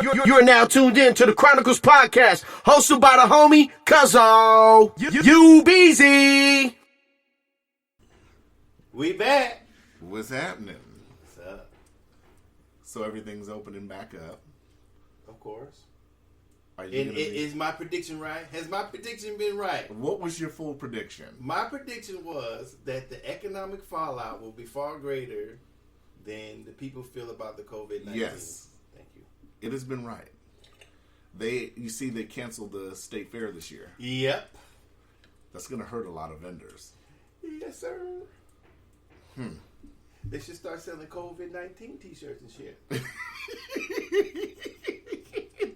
You're now tuned in to the Chronicles Podcast, hosted by the homie Cuzzo. You busy? We back. What's happening? What's up? So everything's opening back up. Of course. Is my prediction right? Has my prediction been right? What was your full prediction? My prediction was that the economic fallout will be far greater than the people feel about the COVID-19. Yes. Thank you. It has been right. You see, they canceled the state fair this year. Yep. That's going to hurt a lot of vendors. Yes, sir. They should start selling COVID-19 t-shirts and shit.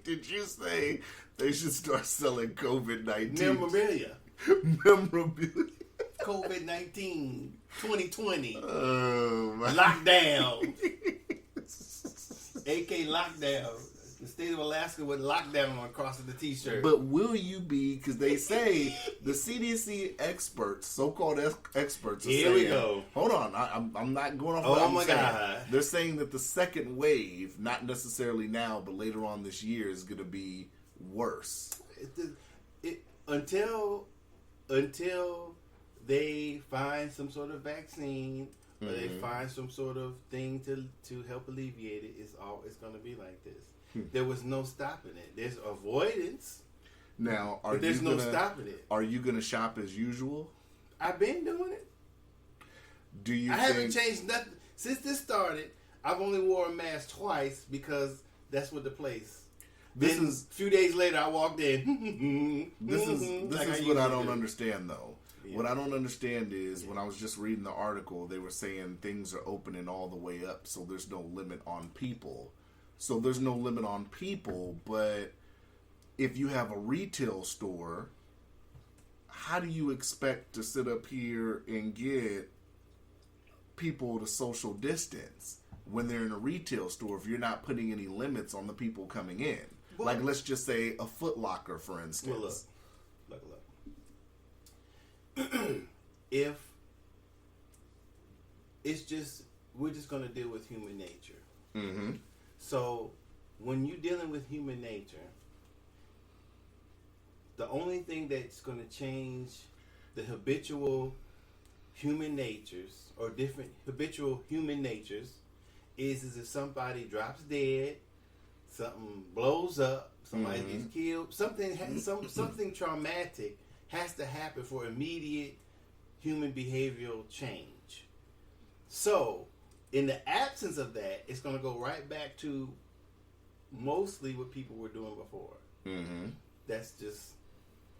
Did you say they should start selling COVID-19? Memorabilia. Memorabilia. COVID-19 2020. Oh, my. Lockdown. AK lockdown. The state of Alaska with lockdown on across the t-shirt. But will you be, because they say the CDC experts, so-called experts are Here saying, we go. Hold on, I'm not going off Oh what I'm my saying. God. They're saying that the second wave, not necessarily now, but later on this year, is going to be worse. Until they find some sort of vaccine or they find some sort of thing to help alleviate it, it's going to be like this. There was no stopping it. There's avoidance. Now, But there's no stopping it. Are you going to shop as usual? I've been doing it. Do you? I haven't changed nothing since this started. I've only wore a mask twice because that's what the place. This then is a few days later. I walked in. This is like what I don't understand though. Yeah. What I don't understand is when I was just reading the article, they were saying things are opening all the way up, so there's no limit on people. So there's no limit on people, but if you have a retail store, how do you expect to sit up here and get people to social distance when they're in a retail store if you're not putting any limits on the people coming in? Well, like, let's just say a Foot Locker, for instance. Well, look. If it's just, we're just going to deal with human nature. Mm-hmm. So, when you're dealing with human nature, the only thing that's going to change the habitual human natures or different habitual human natures is if somebody drops dead, something blows up, somebody gets killed, something traumatic has to happen for immediate human behavioral change. So, in the absence of that, it's going to go right back to mostly what people were doing before. Mm-hmm. That's just,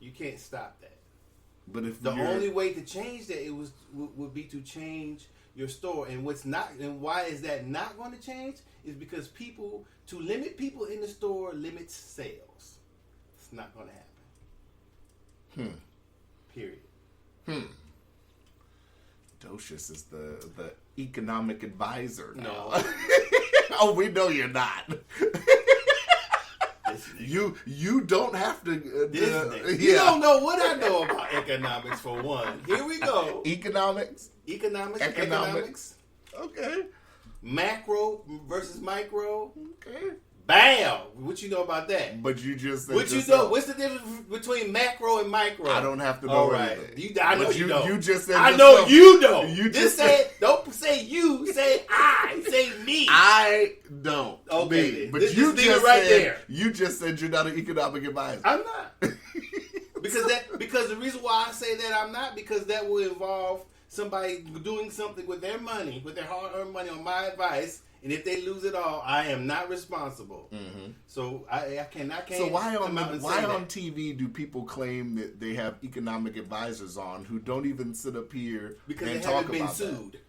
you can't stop that. But if The only way to change that would be to change your store. And why is that not going to change? Is because to limit people in the store limits sales. It's not going to happen. Period. Docious is the economic advisor now. No. Oh, we know you're not. You don't have to. You don't know what I know about economics, for one. Here we go. Economics. Okay. Macro versus micro. Okay. Bam! What you know about that? But you just said What you know? What's the difference between macro and micro? I don't have to know. All right. anything. I know but you know. You just said. I know you know. You just say. Don't say you. Say I. Say me. I don't. Okay. Me. But This you just right said, there. You just said you're not an economic advisor. I'm not. Because the reason why I say that I'm not, because that will involve somebody doing something with their money, with their hard-earned money, on my advice. And if they lose it all, I am not responsible. Mm-hmm. So I can't. So why on TV do people claim that they have economic advisors on who don't even sit up here because and they talk haven't been about sued,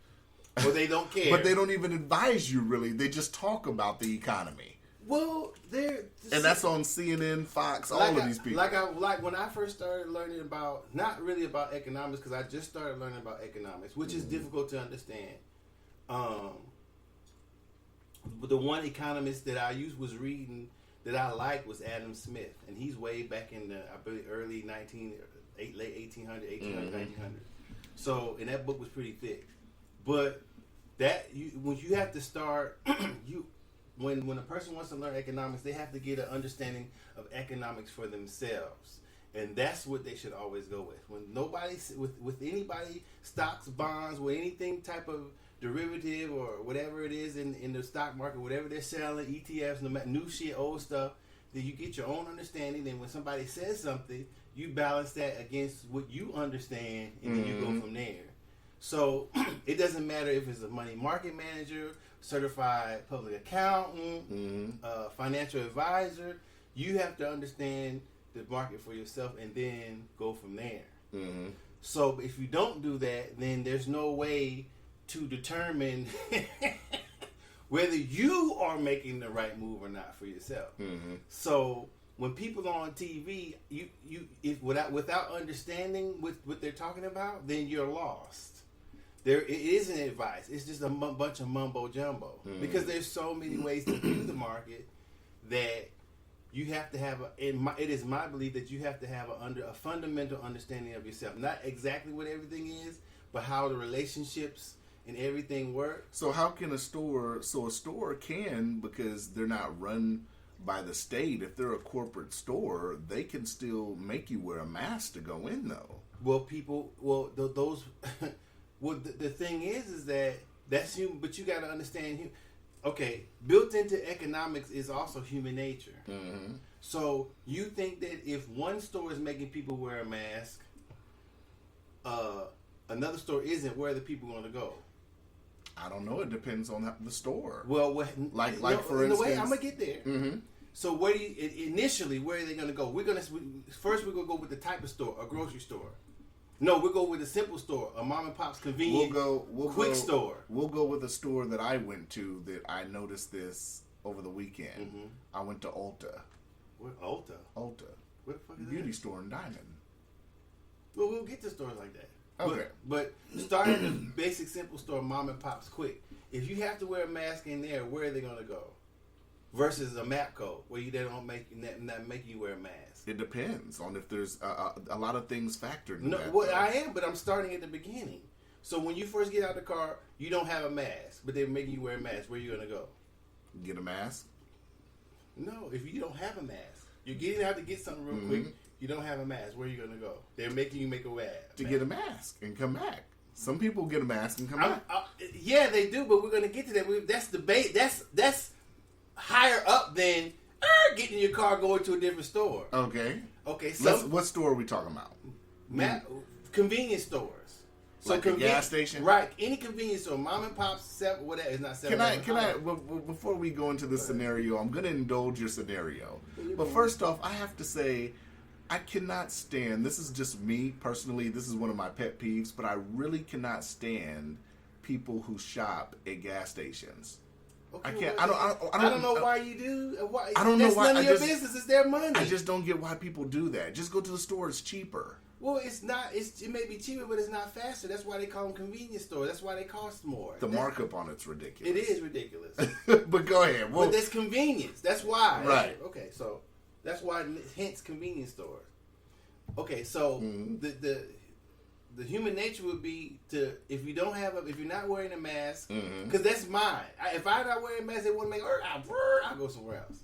or they don't care? But they don't even advise you really. They just talk about the economy. Well, and that's on CNN, Fox, all of these people. Like when I first started learning about, not really about economics, because I just started learning about economics, which is difficult to understand. But the one economist that I was reading that I liked was Adam Smith, and he's way back in the early late 1800, 1900. So, and that book was pretty thick. But when you have to start, when a person wants to learn economics, they have to get an understanding of economics for themselves. And that's what they should always go with. When nobody, with anybody, stocks, bonds, with anything type of derivative or whatever it is in the stock market, whatever they're selling, ETFs, no matter, new shit, old stuff, then you get your own understanding. Then when somebody says something, you balance that against what you understand, and then you go from there. So it doesn't matter if it's a money market manager, certified public accountant, financial advisor. You have to understand the market for yourself and then go from there. So if you don't do that, then there's no way to determine whether you are making the right move or not for yourself. So when people are on TV, if without understanding what they're talking about, then you're lost. It isn't advice. It's just a bunch of mumbo jumbo. Because there's so many ways to view the market that you have to have it is my belief that you have to have a fundamental understanding of yourself. Not exactly what everything is, but how the relationships and everything work. So how can a store can, because they're not run by the state, if they're a corporate store, they can still make you wear a mask to go in though. Those well, the thing is that's human, but you got to understand. Okay, built into economics is also human nature. So you think that if one store is making people wear a mask, another store isn't, where are the people going to go? I don't know. It depends on the store. Well, for instance, I'm gonna get there. So where do initially where are they going to go? We're gonna go with the type of store, a grocery store. No, we'll go with a simple store, a mom and pop's convenient quick store. We'll go with a store that I went to that I noticed this over the weekend. I went to Ulta. What, Ulta? Ulta. What the fuck is Beauty that? store in Diamond. Well, we'll get to stores like that. Okay. But start at the basic simple store, mom and pop's quick. If you have to wear a mask in there, where are they going to go? Versus a MAPCO, where they don't make you wear a mask. It depends on if there's a lot of things factored in. No, that, well, I am, but I'm starting at the beginning. So when you first get out of the car, you don't have a mask, but they're making you wear a mask. Where are you going to go? Get a mask? No, if you don't have a mask, you're getting out to get something real quick. You don't have a mask. Where are you going to go? They're making you make a mask. To get a mask and come back. Some people get a mask and come back. Yeah, they do, but we're going to get to that. That's debate. That's higher up than getting in your car, going to a different store. Okay. So what store are we talking about? Convenience stores. So like a gas station, right? Any convenience store, mom and pop's, whatever. It's not 7. Can I? Before we go into the scenario, I'm going to indulge your scenario. But first off, I have to say, I cannot stand. This is just me personally. This is one of my pet peeves. But I really cannot stand people who shop at gas stations. Okay, I can't. Well, I don't know why you do. Why? I don't know why. That's none of your business. It's their money. I just don't get why people do that. Just go to the store. It's cheaper. Well, it's not. It may be cheaper, but it's not faster. That's why they call them convenience stores. That's why they cost more. The markup on it's ridiculous. It is ridiculous. But go ahead. But that's convenience. That's why. Right. Okay, so that's why. Hence, convenience stores. Okay, so the human nature would be to, if you're not wearing a mask, because that's mine. If I'm not wearing a mask, they want to make, I'll go somewhere else.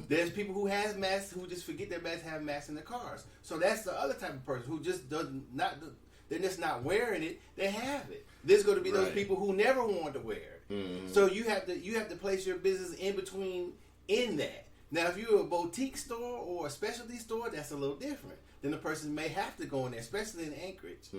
There's people who has masks who just forget their masks, have masks in their cars. So that's the other type of person who just they're just not wearing it. They have it. There's going to be those people who never want to wear it. So you have to place your business in between in that. Now, if you're a boutique store or a specialty store, that's a little different. Then the person may have to go in there, especially in Anchorage.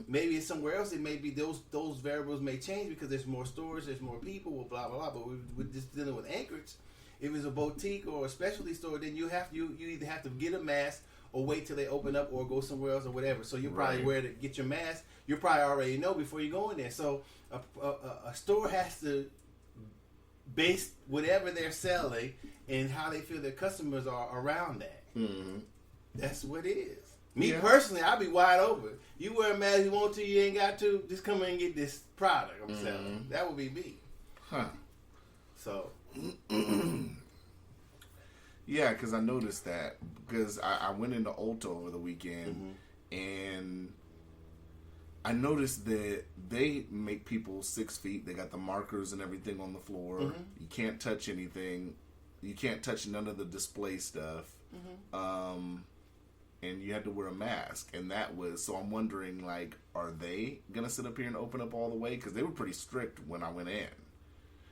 Maybe it's somewhere else. It may be those variables may change because there's more stores, there's more people, blah blah blah. But we're just dealing with Anchorage. If it's a boutique or a specialty store, then you either have to get a mask or wait till they open up or go somewhere else or whatever. So you probably wear to get your mask. You probably already know before you go in there. So a store has to base whatever they're selling and how they feel their customers are around that. That's what it is. Me personally, I'll be wide open. You wear a mask, you want to, you ain't got to. Just come in and get this product I'm selling. That would be me. So. Yeah, because I noticed that. Because I went into Ulta over the weekend, and I noticed that they make people 6 feet. They got the markers and everything on the floor. Mm-hmm. You can't touch anything. You can't touch none of the display stuff. Mm-hmm. And you had to wear a mask. And that was, so I'm wondering, like, are they going to sit up here and open up all the way? Because they were pretty strict when I went in.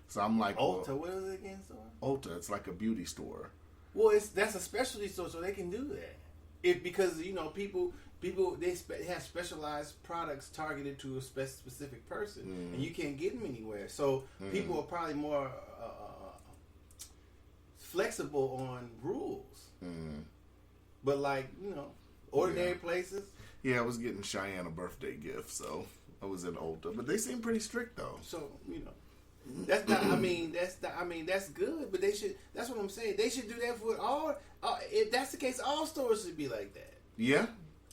So I'm like, Ulta, what is it again, store? Ulta, it's like a beauty store. Well, that's a specialty store, so they can do that. Because, you know, people they have specialized products targeted to a specific person, and you can't get them anywhere. So people are probably more flexible on rules. But like, you know, ordinary places. Yeah, I was getting Cheyenne a birthday gift, so I was in Ulta, but they seem pretty strict though. So, you know, that's not. That's good. But they should. That's what I'm saying. They should do that for all. If that's the case, all stores should be like that. Yeah.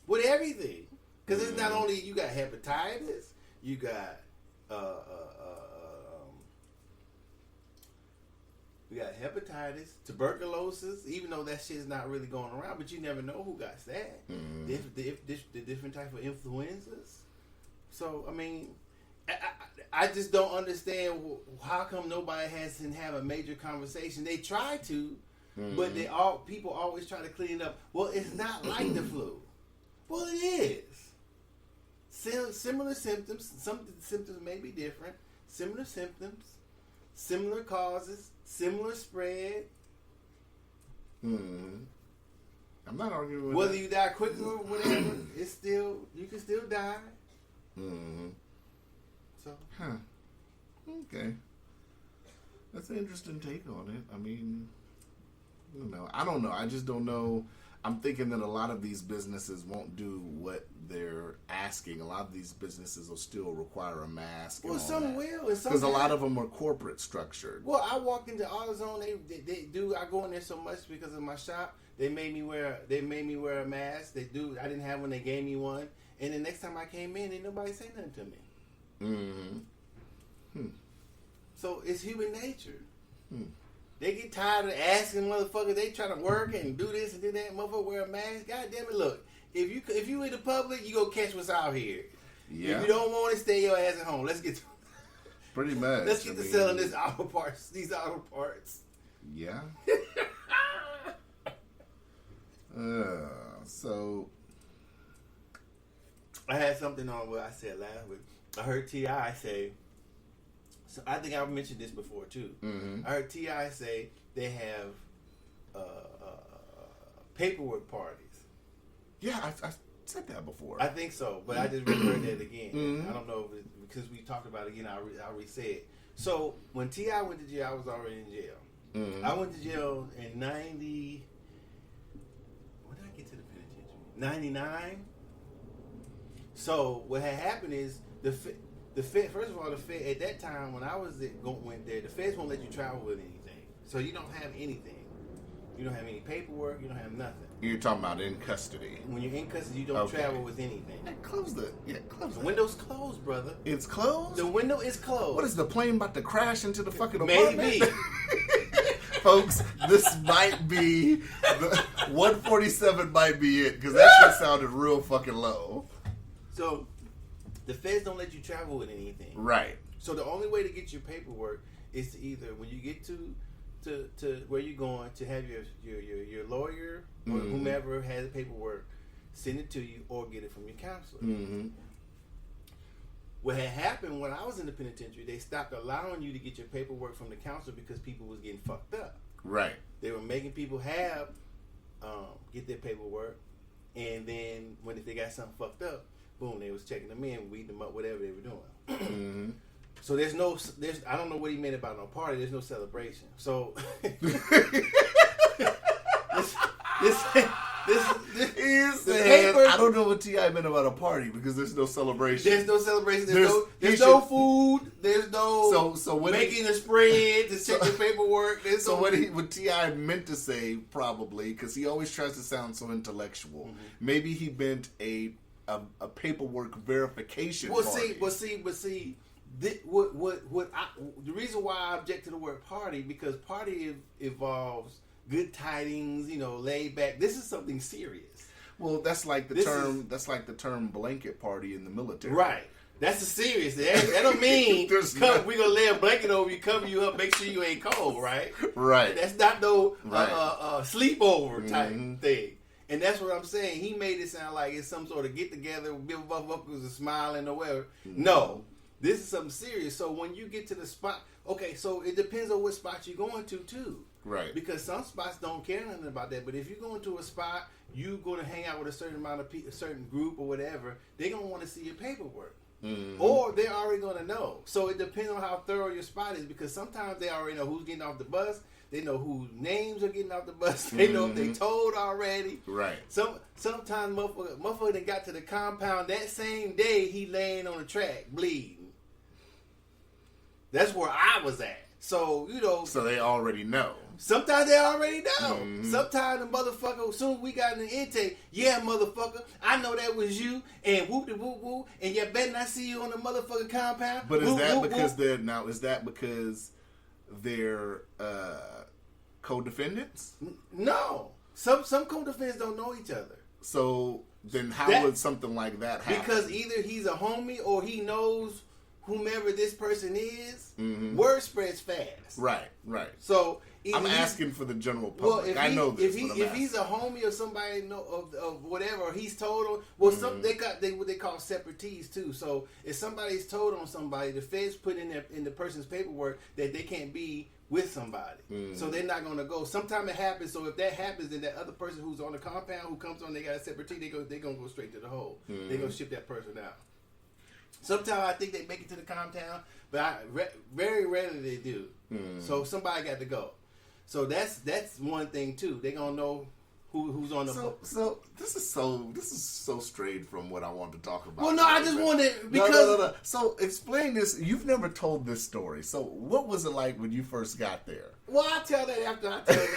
With everything, because it's not only you got hepatitis, you got tuberculosis. Even though that shit is not really going around, but you never know who got that. The different type of influenzas. So I mean, I just don't understand how come nobody hasn't have a major conversation. They try to, but people always try to clean it up. Well, it's not like the flu. Well, it is. Similar symptoms. Some symptoms may be different. Similar symptoms, similar causes, similar spread. I'm not arguing with Whether that. you die quicker or whatever, you can still die. So, Okay. That's an interesting take on it. I mean, you know, I don't know. I just don't know. I'm thinking that a lot of these businesses won't do what they're asking. A lot of these businesses will still require a mask. well, some will, and some because a lot of them are corporate structured. Well, I walked into AutoZone. They do. I go in there so much because of my shop. They made me wear a mask. They do. I didn't have one. They gave me one. And the next time I came in, didn't nobody say nothing to me. So it's human nature. They get tired of asking motherfuckers. They try to work and do this and do that. Motherfucker wear a mask. God damn it! Look, if you in the public, you go catch what's out here. Yeah. If you don't want to, stay your ass at home. Let's get. Pretty much. Let's get to selling these auto parts. Yeah. So I had something on what I said last week. I heard T.I. say. So I think I mentioned this before too. I heard T.I. say they have paperwork parties. yeah, I said that before. I think so, but I just reheard that again. I don't know if because we talked about it again. I'll re-say it. So when T.I. went to jail, I was already in jail. I went to jail in 90. When did I get to the penitentiary? 99. So what had happened is the Fed. First of all, the Fed at that time when I went there, the Feds won't let you travel with anything. So you don't have anything. You don't have any paperwork. You don't have nothing. You're talking about in custody. When you're in custody, you don't travel with anything. Close the The window's closed, brother. It's closed? The window is closed. What is the plane about to crash into the fucking apartment? Maybe. Folks, this might be 147 might be it because that shit sounded real fucking low. So the Feds don't let you travel with anything. Right. So the only way to get your paperwork is to either when you get to where you're going to have your lawyer or whomever has the paperwork send it to you or get it from your counselor. What had happened when I was in the penitentiary, they stopped allowing you to get your paperwork from the counselor because people was getting fucked up. Right. They were making people get their paperwork, and then if they got something fucked up, boom, they was checking them in, weeding them up, whatever they were doing. So there's I don't know what he meant about no party. There's no celebration. So I don't know what T.I. meant about a party because there's no celebration. There's no celebration. There's no food. There's no making a spread to check your paperwork. What T.I. meant to say probably because he always tries to sound so intellectual. Maybe he meant a paperwork verification. Party. The reason why I object to the word party because party involves good tidings, laid back. This is something serious. Well, that's like the This term. That's like the term blanket party in the military. Right. That's the serious. That don't mean we gonna lay a blanket over you, cover you up, make sure you ain't cold, right? Right. That's not no Right. sleepover type thing. And that's what I'm saying. He made it sound like it's some sort of get together, motherfuckers are smiling or whatever. No, this is something serious. So when you get to the spot, okay, so it depends on what spot you're going to too. Right. Because some spots don't care nothing about that. But if you're going to a spot, you're going to hang out with a certain amount of people, a certain group or whatever, they're going to want to see your paperwork. Or they're already going to know. So it depends on how thorough your spot is, because sometimes they already know who's getting off the bus. They know whose names are getting off the bus. They know if they told already. Right. Sometimes motherfucker done got to the compound that same day he laying on the track bleeding. That's where I was at. So, So they already know. Sometimes they already know. Sometimes the motherfucker, as soon as we got in the intake, yeah, motherfucker, I know that was you, and whoop de whoop whoop, and you better not see you on the motherfucking compound. But is whoop, that whoop, because whoop. they're co-defendants? No. Some co-defendants don't know each other. So then how would something like that happen? Because either he's a homie or he knows whomever this person is. Word spreads fast. Right. So I'm asking for the general public. I know this. If he's a homie or somebody of whatever, or he's told on, some they got what they call separatees too. So if somebody's told on somebody, the feds put in the person's paperwork that they can't be with somebody, so they're not going to go. Sometimes it happens. So if that happens, then that other person who's on the compound who comes on, they got a separatee. They're going to go straight to the hole. They're going to ship that person out. Sometimes I think they make it to the compound, but very rarely they do. So somebody got to go. So that's one thing too. They gonna know who's on the. So this is so strayed from what I want to talk about. Well, no, I just wanted because. No. So explain this. You've never told this story. So what was it like when you first got there? Well, I'll tell that after I tell it.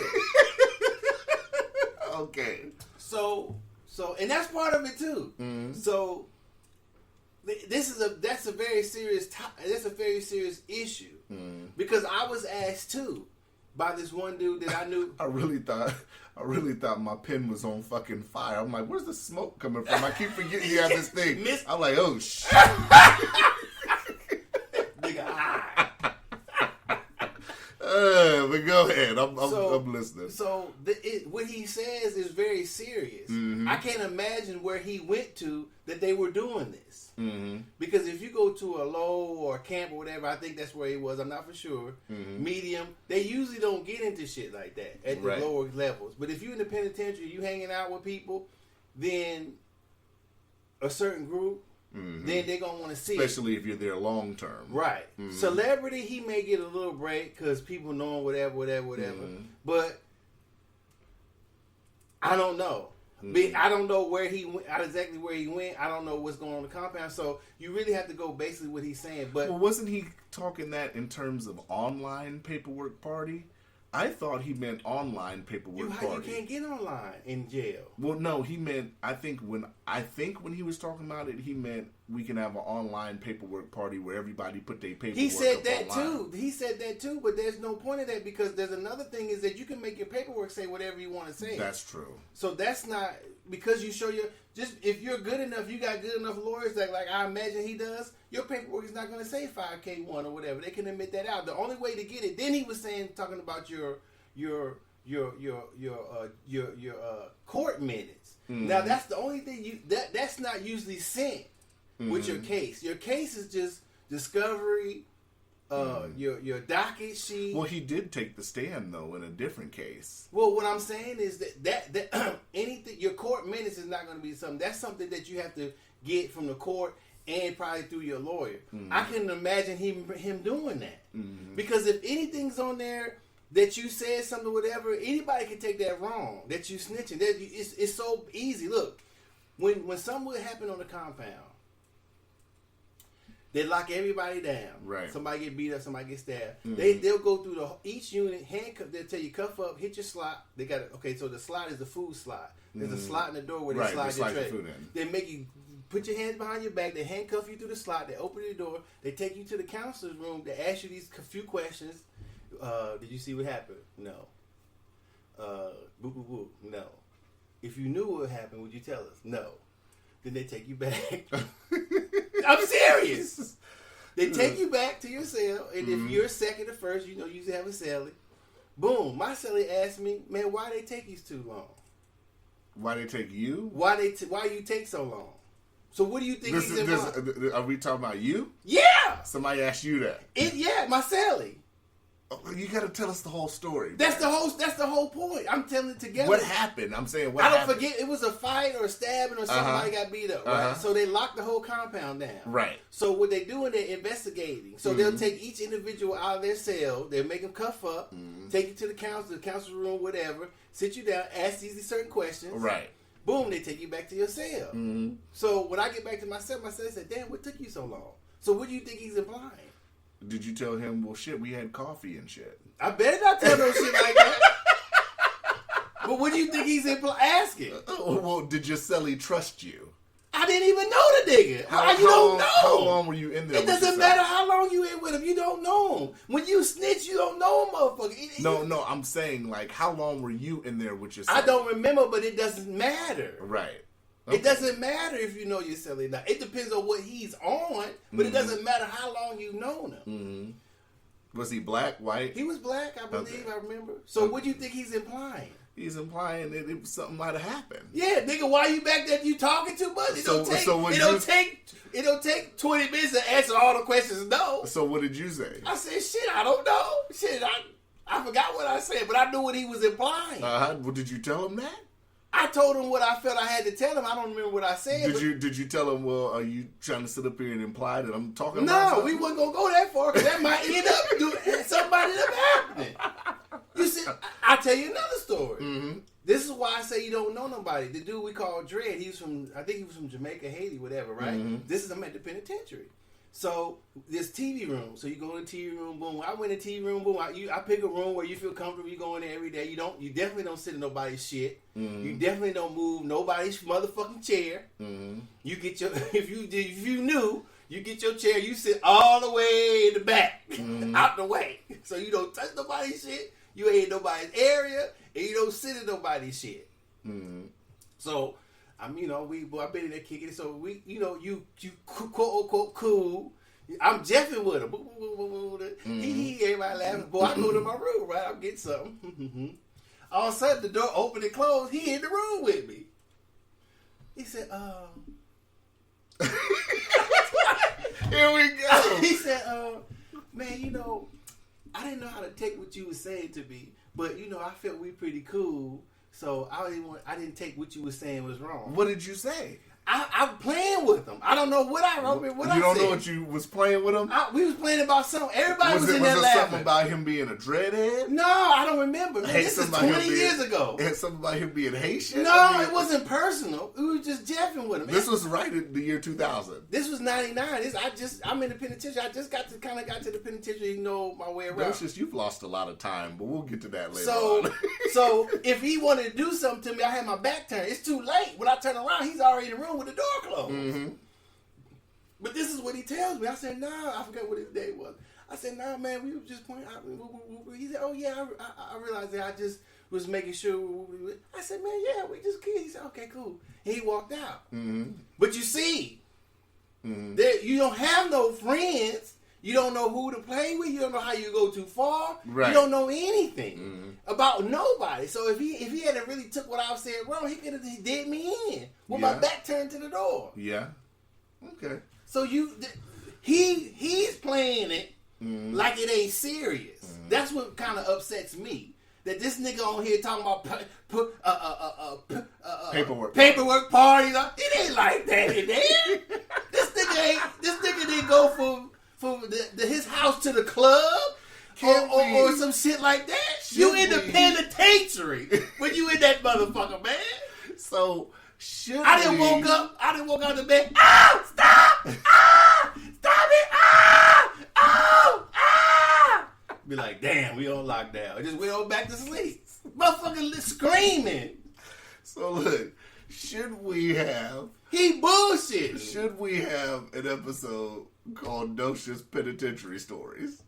Okay. So and that's part of it too. So that's a very serious issue because I was asked too by this one dude that I knew. I really thought my pen was on fucking fire. I'm like, where's the smoke coming from? I keep forgetting you have this thing. I'm like, oh shit. Nigga, but go ahead. I'm listening. So what he says is very serious. I can't imagine where he went to that they were doing this. Because if you go to a low or a camp or whatever, I think that's where he was. I'm not for sure. Medium, they usually don't get into shit like that at the lower levels. But if you're in the penitentiary, you hanging out with people, then a certain group, then they're going to want to see especially if you're there long term. Right. Celebrity, he may get a little break because people know him, whatever. But I don't know. I don't know where he went, exactly where he went. I don't know what's going on in the compound. So you really have to go basically what he's saying. But wasn't he talking that in terms of online paperwork party? I thought he meant online paperwork party. You can't get online in jail. Well, no, he meant. I think when he was talking about it, he meant we can have an online paperwork party where everybody put their paperwork. He said that online. too. He said that too. But there's no point of that because there's another thing is that you can make your paperwork say whatever you want to say. That's true. So that's not because you show your if you're good enough, you got good enough lawyers that like I imagine he does. Your paperwork is not going to say 5K1 or whatever. They can admit that out. The only way to get it. Then he was talking about your court minutes. Now that's the only thing that's not usually sent with your case. Your case is just discovery. Your docket sheet. Well, he did take the stand though in a different case. Well, what I'm saying is that anything your court minutes is not going to be something. That's something that you have to get from the court and probably through your lawyer. I can imagine him doing that because if anything's on there that you said something, whatever, anybody can take that wrong. That you snitching. It's so easy. Look, when something would happen on the compound. They lock everybody down. Right. Somebody get beat up. Somebody get stabbed. They'll go through each unit. Handcuff. They'll tell you cuff up. Hit your slot. They got it. Okay. So the slot is the food slot. There's a slot in the door where they slide your tray. Food in. They make you put your hands behind your back. They handcuff you through the slot. They open the door. They take you to the counselor's room. They ask you these few questions. Did you see what happened? No. Boo boo boo. No. if you knew what happened, would you tell us? No. Then they take you back. I'm serious. They take you back to your cell, and if you're second or first, you usually have a cellie. Boom. My cellie asked me, man, why they take you too long? Why they take you? Why you take so long? So what do you think he's involved? Are we talking about you? Yeah. Somebody asked you that. My cellie. Oh, you got to tell us the whole story. That's the whole point. I'm telling it together. What happened? I'm saying what happened. happened. I don't forget. It was a fight or a stabbing or somebody got beat up. Right. So they locked the whole compound down. Right. So what they doing? They're investigating. So they'll take each individual out of their cell. They'll make them cuff up, take you to the council room, whatever. Sit you down, ask these certain questions. Right. Boom. They take you back to your cell. So when I get back to my cell said, "Damn, what took you so long?" So what do you think he's implying? Did you tell him, well, shit, we had coffee and shit? I better not tell no shit like that. But what do you think he's asking? Well, did your cellie trust you? I didn't even know the nigga. How you don't know? How long were you in there? It doesn't matter how long you in with him. You don't know him. When you snitch, you don't know him, motherfucker. No, I'm saying, like, how long were you in there with your cellie? I don't remember, but it doesn't matter. Right. Okay. It doesn't matter if you know your cellie now. It depends on what he's on, but it doesn't matter how long you've known him. Was he black, white? He was black, I believe. Okay. I remember. So what do you think he's implying? He's implying that it was something might have happened. Yeah, nigga, why you back there? You talking too much? It don't take 20 minutes to answer all the questions. No. So what did you say? I said, shit, I don't know. Shit, I forgot what I said, but I knew what he was implying. Well, did you tell him that? I told him what I felt I had to tell him. I don't remember what I said. Did you tell him, well, are you trying to sit up here and imply that I'm talking about something? No, we wasn't going to go that far because that might end up doing somebody that happening. You see, I'll tell you another story. This is why I say you don't know nobody. The dude we call Dredd, I think he was from Jamaica, Haiti, whatever, right? This is him at the penitentiary. So there's TV room. So you go in the TV room, boom. I went in the TV room, boom. I pick a room where you feel comfortable. You go in there every day. You definitely don't sit in nobody's shit. You definitely don't move nobody's motherfucking chair. You get your if you knew, you get your chair. You sit all the way in the back, out the way. So you don't touch nobody's shit. You ain't in nobody's area, and you don't sit in nobody's shit. So. I've been in there kicking it. So you quote unquote cool. I'm jeffing with him. Everybody laughing. Boy, I go to my room, right? I'm getting something. All of a sudden, the door opened and closed. He in the room with me. He said, Here we go. He said, man, I didn't know how to take what you were saying to me, but I felt we pretty cool. So I didn't take what you were saying was wrong. What did you say? I'm playing with them. I don't know what I wrote. What I said. You don't know what you was playing with him? We was playing about something. Everybody was in there laughing. Was it something about him being a dreadhead? No, I don't remember. Man, this is 20 years ago. And something about him being Haitian? No, it wasn't personal. We were just jeffing with him. This was right in the year 2000. This was 99. I'm in the penitentiary. I just got to the penitentiary, my way around. Docious, you've lost a lot of time, but we'll get to that later on. So if he wanted to do something to me, I had my back turned. It's too late. When I turn around, he's already in the room with the door closed. But this is what he tells me. I said, nah, I forgot what his day was. I said, nah, man, we were just playing. He said, oh, yeah, I realized that. I just was making sure. I said, man, yeah, we just kids. He said, okay, cool. And he walked out. But you see, you don't have no friends. You don't know who to play with. You don't know how you go too far. Right. You don't know anything about nobody. So if he had really took what I was saying wrong, he could have did me in with my back turned to the door. Yeah. Okay. So he's playing it like it ain't serious. That's what kind of upsets me. That this nigga on here talking about paperwork parties. It ain't like that in there. This nigga didn't go from his house to the club or some shit like that. You in the penitentiary when you in that motherfucker, man. So I didn't woke up out of bed. Ah! Stop! Ah! Stop it! Ah! Oh! Ah! Be like, damn, we on lockdown. Just went on back to sleep. Motherfucker screaming. So look, should we have... He bullshit. Should we have an episode called Docious Penitentiary Stories?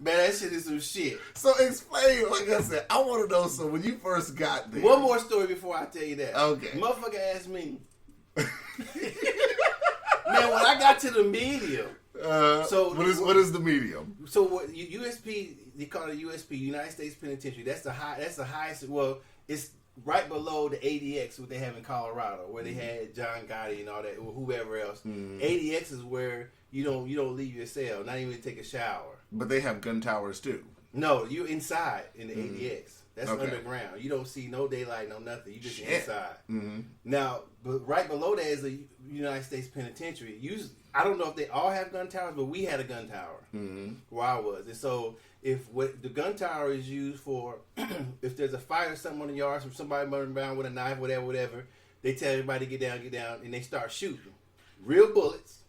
Man, that shit is some shit. So explain, like I said, I want to know, so when you first got there. One more story before I tell you that. Okay. Motherfucker asked me. Man, when I got to the medium. So what is the medium? So what USP, they call it USP, United States Penitentiary. That's the highest, well, it's right below the ADX, what they have in Colorado, where they had John Gotti and all that, or whoever else. ADX is where you don't leave your cell, not even to take a shower. But they have gun towers too. No, you're inside in the ADX. That's underground. You don't see no daylight, no nothing. You just inside. Now, but right below that is the United States Penitentiary. I don't know if they all have gun towers, but we had a gun tower where I was. And so if what the gun tower is used for, if there's a fight or something on the yard, somebody running around with a knife, whatever, they tell everybody to get down, and they start shooting. Real bullets.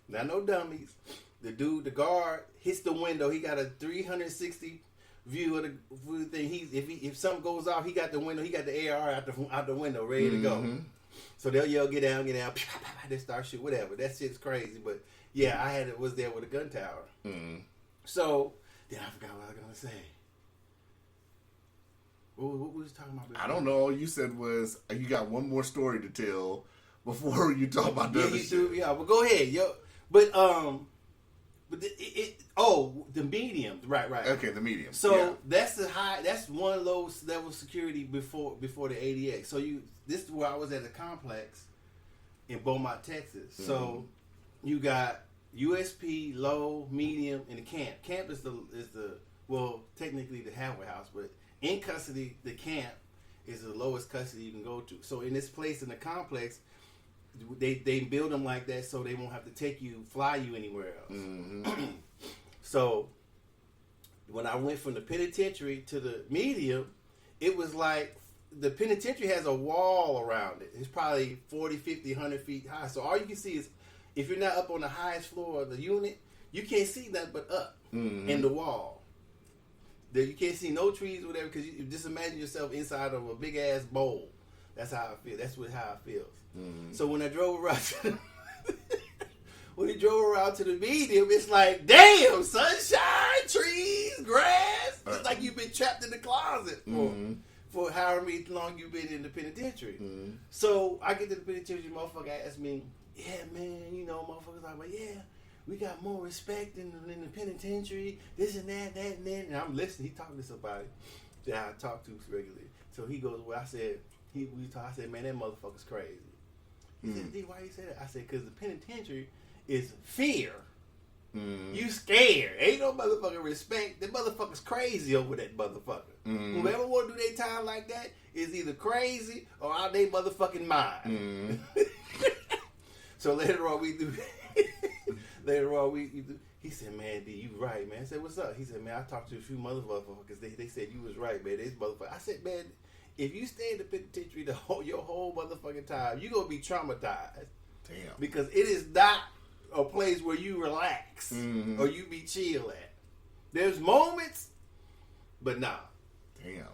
Not no dummies. The guard hits the window. He got a 360 view of the thing. If something goes off, he got the window. He got the AR out the window, ready to go. So they'll yell, "Get down!" They start shooting, whatever. That shit's crazy. But yeah, I was there with a gun tower. So then I forgot what I was gonna say. What was talking about? I don't know. All you said was you got one more story to tell before you talk about the other shit. Yeah, but go ahead, yo. But the medium, right. Okay, the medium. So that's the high. That's one low level security before the ADX. So this is where I was at the complex in Beaumont, Texas. So you got USP, low, medium, and the camp. Camp is the well, technically the halfway house, but in custody, the camp is the lowest custody you can go to. So in this place in the complex, they build them like that so they won't have to fly you anywhere else. So when I went from the penitentiary to the medium, it was like the penitentiary has a wall around it. It's probably 40, 50, 100 feet high. So all you can see is, if you're not up on the highest floor of the unit, you can't see nothing but up in the wall. You can't see no trees or whatever, because you just imagine yourself inside of a big ass bowl. That's how I feel. That's how it feels. So when I drove around to the medium, it's like, damn, sunshine, trees, grass. It's like you've been trapped in the closet for however long you've been in the penitentiary. So I get to the penitentiary, motherfucker asked me, yeah, man, motherfuckers like, well, yeah, we got more respect in the penitentiary, this and that, and that. And I'm listening. He talking to somebody that I talk to regularly. So he goes, well, I said, man, that motherfucker's crazy. He said, D, why you say that? I said, because the penitentiary is fear. You scared. Ain't no motherfucking respect. The motherfucker's crazy over that motherfucker. Whoever want to do their time like that is either crazy or out their motherfucking mind. So later on we do. He said, man, D, you right, man. I said, what's up? He said, man, I talked to a few motherfuckers. They said you was right, man. This motherfucker. I said, man, if you stay in the penitentiary your whole motherfucking time, you're going to be traumatized. Damn. Because it is not a place where you relax or you be chill at. There's moments, but nah. Damn.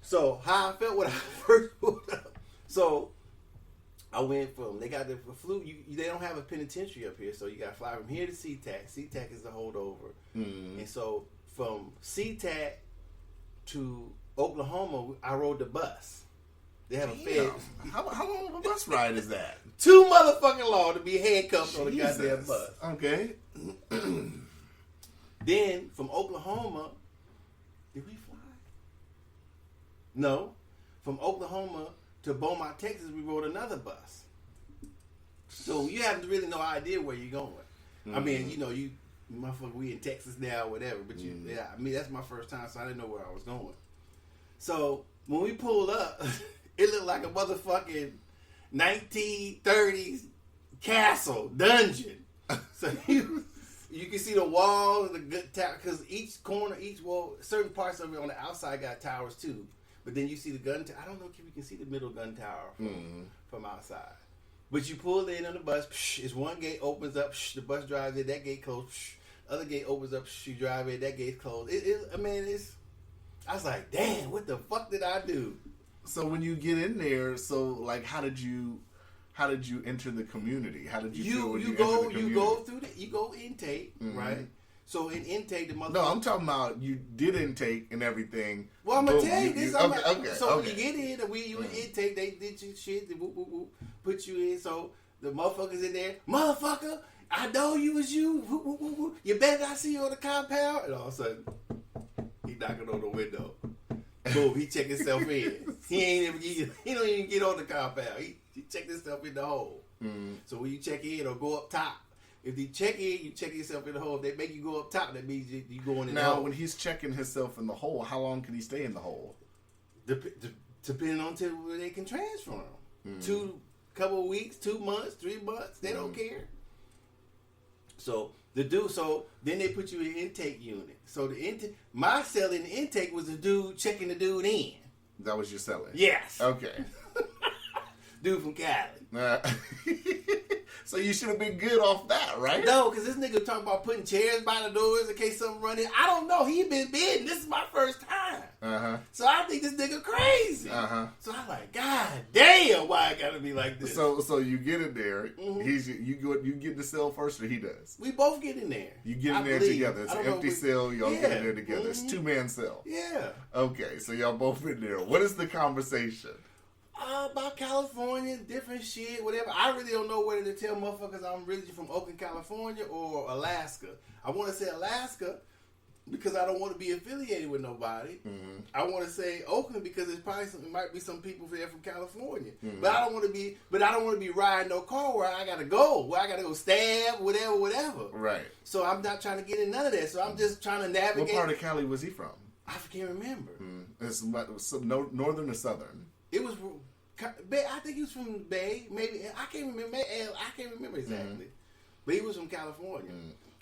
So, how I felt when I first pulled up. So, I went from, they got the flu, they don't have a penitentiary up here, so you got to fly from here to SeaTac. SeaTac is the holdover. And so, from SeaTac to Oklahoma, I rode the bus. They have a fed. How long of a bus ride is that? Too motherfucking long to be handcuffed on a goddamn bus. Okay. Then from Oklahoma, did we fly? No. From Oklahoma to Beaumont, Texas, we rode another bus. So you have really no idea where you're going. I mean, you motherfucker, we in Texas now, whatever. But that's my first time, so I didn't know where I was going. So when we pulled up, it looked like a motherfucking 1930s castle dungeon. So you can see the walls, the good tower, because each corner, each wall, certain parts of it on the outside got towers too. But then you see the gun tower. I don't know if you can see the middle gun tower from outside. But you pull in on the bus. It's one gate opens up. The bus drives in. That gate closed. Other gate opens up. You drive in. That gate's closed. I was like, damn, what the fuck did I do? So when you get in there, how did you enter the community? How did you feel when you entered the community? You go intake, right? So in intake, the motherfucker. No, I'm talking about you did intake and everything. Well, I'm gonna Boom, tell you this. So when you get in, you in intake, they did you shit, they whoop, whoop, whoop, put you in. So the motherfuckers in there, motherfucker, I know you was you. Whoop, whoop, whoop, whoop. You better not see you on the compound. And all of a sudden, he knocking on the window. Boom, he check himself in. He don't even get on the compound. He checked himself in the hole. So when you check in or go up top, if you check in, you check yourself in the hole. If they make you go up top, that means you going in the hole. Now, when he's checking himself in the hole, how long can he stay in the hole? Depending on where they can transfer him. Couple of weeks, 2 months, 3 months. They don't care. So then they put you in the intake unit. So my cell in the intake was the dude checking the dude in. That was your selling? Yes. Okay. Dude from Cali. So you should have been good off that, right? No, because this nigga talking about putting chairs by the doors in case something run in. I don't know. He been bidding. This is my first time. So I think this nigga crazy. So I'm like, God damn, why I gotta be like this? So you get in there. You get the cell first, or he does? We both get in there. You get in there together. It's an empty cell. Y'all get in there together. It's 2-man cell. Yeah. Okay, so y'all both in there. What is the conversation? About California, different shit, whatever. I really don't know whether to tell motherfuckers I'm really from Oakland, California or Alaska. I want to say Alaska because I don't want to be affiliated with nobody. I want to say Oakland because there's probably might be some people there from California. But I don't want to be riding no car where I gotta go, stab, whatever. Right. So I'm not trying to get in none of that. So I'm just trying to navigate. What part of Cali was he from? I can't remember. It's northern or southern? It was, I think he was from the Bay. Maybe I can't remember. I can't remember exactly, but he was from California.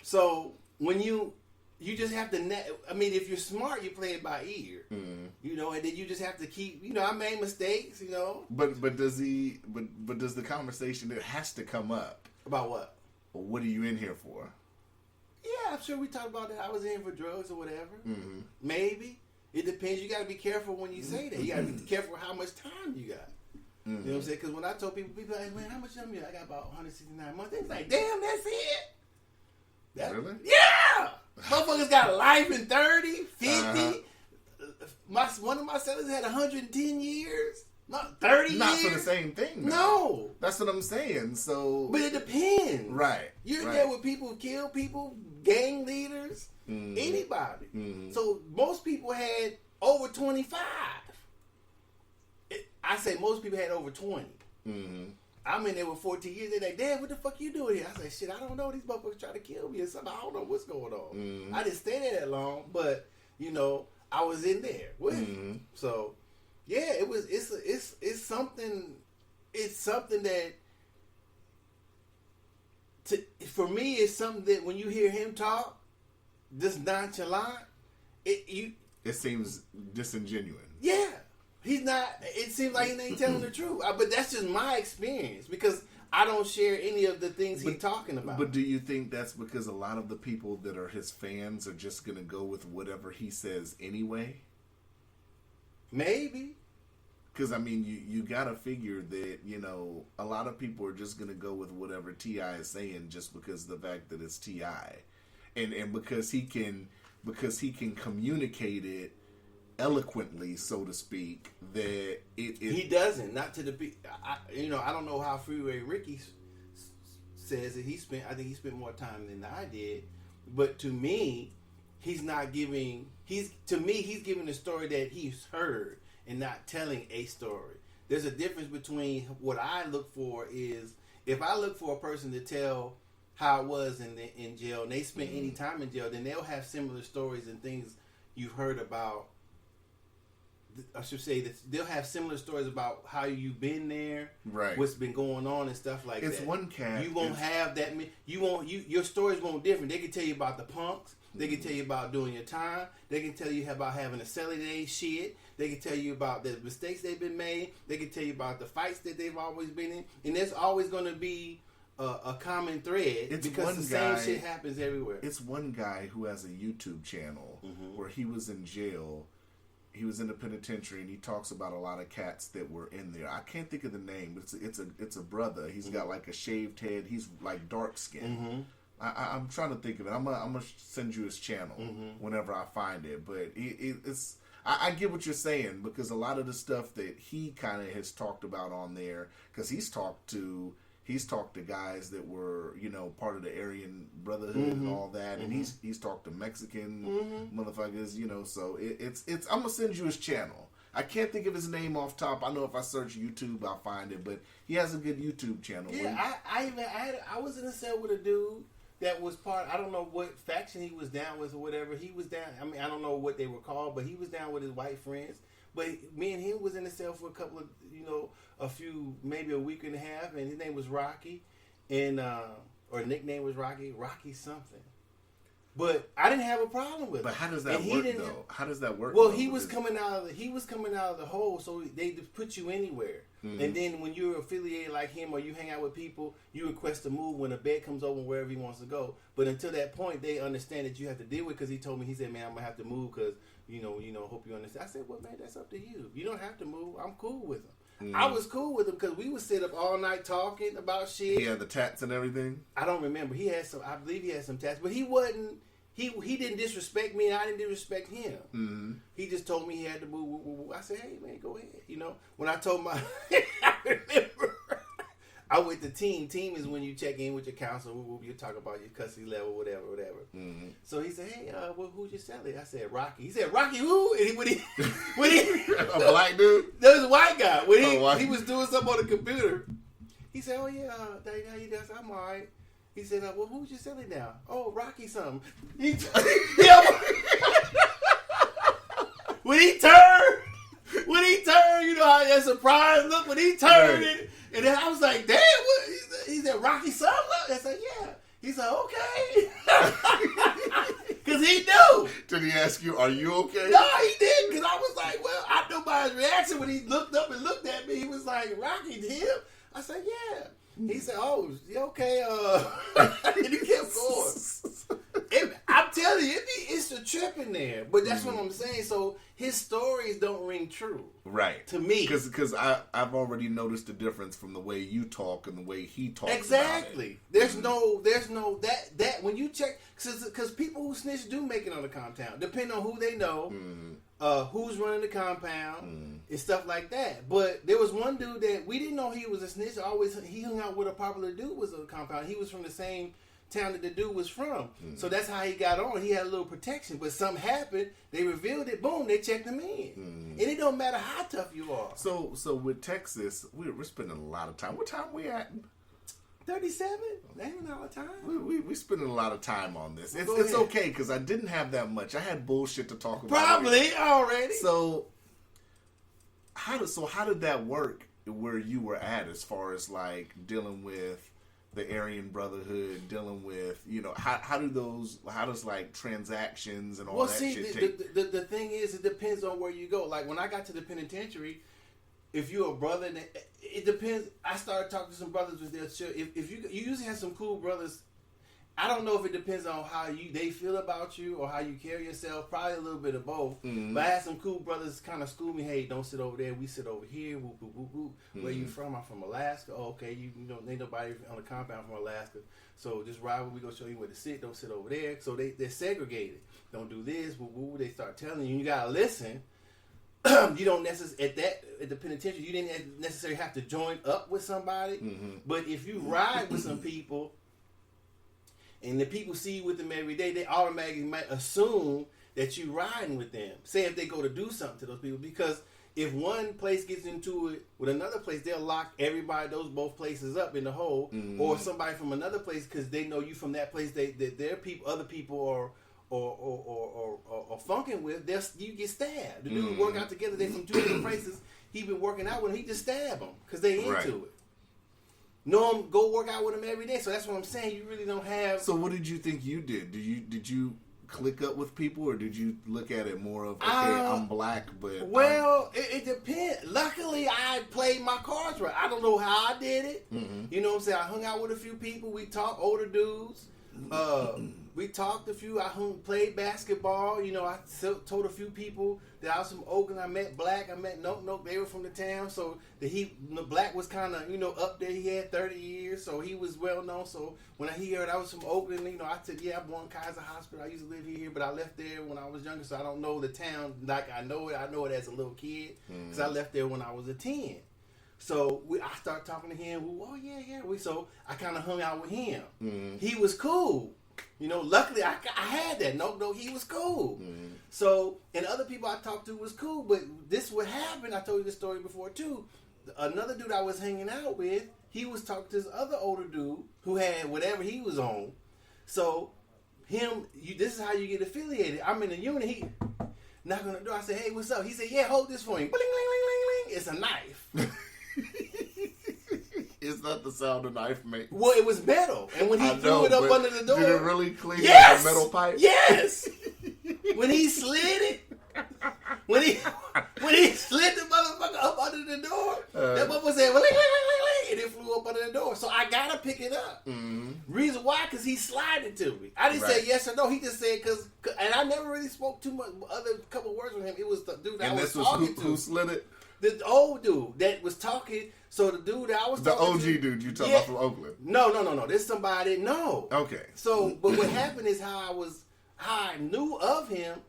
So when you just have to. I mean, if you're smart, you play it by ear. And then you just have to keep. I made mistakes. But does the conversation that has to come up about what? Well, what are you in here for? Yeah, I'm sure we talked about that. I was in for drugs or whatever. Maybe. It depends. You got to be careful when you say that. You got to be careful how much time you got. You know what I'm saying? Because when I told people like, man, how much time you got? I got about 169 months. They was like, damn, that's it. Really? Yeah. Motherfuckers got life in 30, 50. One of my sellers had 110 years. Not 30 years. Not for the same thing. No. That's what I'm saying. So, but it depends. Right. You're there with people who kill people, gang leaders. Anybody. So most people had over 25. I say most people had over 20. I'm in there with 14 years. They're like, Dad, what the fuck you doing here? I say, shit, I don't know. These motherfuckers trying to kill me or something. I don't know what's going on. I didn't stay there that long, but I was in there with them. So yeah, it's something. It's something that. For me, it's something that when you hear him talk, this nonchalant, it seems disingenuous. Yeah, he's not. It seems like he ain't telling the truth. But that's just my experience because I don't share any of the things he's talking about. But do you think that's because a lot of the people that are his fans are just gonna go with whatever he says anyway? Maybe. Because, I mean, you got to figure that, a lot of people are just going to go with whatever T.I. is saying just because of the fact that it's T.I. And because he can communicate it eloquently, so to speak, that it he doesn't. Not to the I don't know how Freeway Ricky says that I think he spent more time than I did, but to me, he's giving a story that he's heard and not telling a story. There's a difference between what I look for is if I look for a person to tell how it was in jail and they spent any time in jail, then they'll have similar stories and things you've heard about. I should say that they'll have similar stories about how you've been there, right? What's been going on and stuff like that. It's one cat. You won't have that. Your stories won't different. They can tell you about the punks. They can tell you about doing your time. They can tell you about having a celly day shit. They can tell you about the mistakes they've been made. They can tell you about the fights that they've always been in. And there's always going to be a common thread because the same shit happens everywhere. It's one guy who has a YouTube channel where he was in jail. He was in the penitentiary, and he talks about a lot of cats that were in there. I can't think of the name, but it's a brother. He's got like a shaved head. He's like dark skinned. I'm trying to think of it. I'm gonna send you his channel whenever I find it. But it's I get what you're saying, because a lot of the stuff that he kind of has talked about on there, because he's talked to guys that were, you know, part of the Aryan Brotherhood and all that, and he's talked to Mexican motherfuckers, you know. So it's I'm gonna send you his channel. I can't think of his name off top. I know if I search YouTube, I'll find it, but he has a good YouTube channel. Yeah, I was in a cell with a dude that was part. I don't know what faction he was down with or whatever. He was down. I mean, I don't know what they were called, but he was down with his white friends. But me and him was in the cell for a couple of, you know, maybe a week and a half, and his name was Rocky, and or nickname was Rocky something. But I didn't have a problem with it. But how does that work, though? How does that work? Well, he was coming out of the hole, so they just put you anywhere. And then when you're affiliated like him, or you hang out with people, you request to move when a bed comes open wherever he wants to go. But until that point, they understand that you have to deal with. Because he told me, he said, "Man, I'm gonna have to move because you know, hope you understand." I said, "Well, man, that's up to you. You don't have to move. I'm cool with him." I was cool with him because we would sit up all night talking about shit. He had the tats and everything. I don't remember. He had some. I believe he had some tats, but he wasn't. He didn't disrespect me, and I didn't disrespect him. He just told me he had to move. I said, "Hey, man, go ahead." You know, when I told my, I remember, I went to team. Team is when you check in with your counselor. You talk about your custody level, whatever. So he said, "Hey, well, who's your cellie?" I said, "Rocky." He said, "Rocky who?" And when he a black dude? There was a white guy. When he was doing something on the computer, he said, "Oh yeah, how you doing?" I said, "I'm all right." He said, "Well, who's your cellie now?" "Oh, Rocky something." When he turned, you know how that surprise look when he turned it, and then I was like, "Damn!" What? He said, "Rocky something." I said, "Yeah." He said, "Okay," because he knew. Did he ask you, "Are you okay?" No, he didn't, because I was like, "Well," I knew by his reaction when he looked up and looked at me. He was like, "Rocky, him?" I said, "Yeah." He said, "Oh, you okay?" And he kept going. I'm telling you, it's a trip in there. But that's what I'm saying. So his stories don't ring true, right? To me, because I've already noticed the difference from the way you talk and the way he talks. Exactly. There's no that when you check, because people who snitch do make it on the compound, depending on who they know. Who's running the compound and stuff like that. But there was one dude that we didn't know he was a snitch. He hung out with a popular dude was a compound. He was from the same town that the dude was from. So that's how he got on. He had a little protection. But something happened. They revealed it. Boom. They checked him in. And it don't matter how tough you are. So with Texas, we're spending a lot of time. What time we at? 37? That ain't all the time. We spending a lot of time on this. It's okay because I didn't have that much. I had bullshit to talk about. Probably already. So how did that work where you were at, as far as like dealing with the Aryan Brotherhood, dealing with, you know, how does like transactions and all that shit take? The thing is, it depends on where you go. Like when I got to the penitentiary, if you're a brother, it depends. I started talking to some brothers with their children. If you usually have some cool brothers. I don't know if it depends on how they feel about you or how you carry yourself. Probably a little bit of both. But I had some cool brothers kind of school me. Hey, don't sit over there. We sit over here. Whoop, whoop, whoop, whoop. Where you from? I'm from Alaska. Oh, okay. You know, ain't nobody on the compound from Alaska. So just ride where we go show you where to sit. Don't sit over there. So they're segregated. Don't do this. Whoop, whoop. They start telling you. You got to listen. You don't necessarily at the penitentiary. You didn't necessarily have to join up with somebody. But if you ride with some people, and the people see you with them every day, they automatically might assume that you riding with them. Say if they go to do something to those people, because if one place gets into it with another place, they'll lock everybody, both places up in the hole, or somebody from another place because they know you from that place. Their people, other people are funking with. You get stabbed. The dude work out together. They from two different places. He been working out with them. He just stab them because they into it. Know him, go work out with him every day. So that's what I'm saying. You really don't have. So what did you think you did? Did you click up with people, or did you look at it more of, okay, I'm black, but well, it depends. Luckily, I played my cards right. I don't know how I did it. You know what I'm saying? I hung out with a few people. We talked, older dudes. we talked a few. I played basketball. You know, I told a few people that I was from Oakland. I met Black. I met Nope. They were from the town. So Black was kind of, you know, up there. He had 30 years, so he was well known. So when he heard I was from Oakland, you know, I said, yeah, I'm born Kaiser Hospital. I used to live here, but I left there when I was younger, so I don't know the town like I know it. I know it as a little kid because I left there when I was a 10. So I started talking to him. Oh yeah. So I kind of hung out with him. He was cool. You know, luckily I had that. No, he was cool. So, and other people I talked to was cool, but this would happen. I told you this story before too. Another dude I was hanging out with, he was talking to this other older dude who had whatever he was on. So, this is how you get affiliated. I'm in the unit. He knocked on the door. I said, hey, what's up? He said, yeah, hold this for me. Bling, bling, bling, bling, bling. It's a knife. Is that the sound a knife make? Well, it was metal, and when he threw it up under the door, did it really clean yes! like a metal pipe? Yes. When he slid it, when he slid the motherfucker up under the door, that motherfucker said, "Ling, ling, ling, ling, ling," and it flew up under the door. So I gotta pick it up. Reason why? Because he slid it to me. I didn't say yes or no. He just said because, and I never really spoke too much. Other couple words with him. It was the dude I was talking to. Who slid it? The old dude that was talking. So the dude that I was talking to. The OG dude you talking about from Oakland. No. This somebody, no. Okay. So, but what happened is how I knew of him.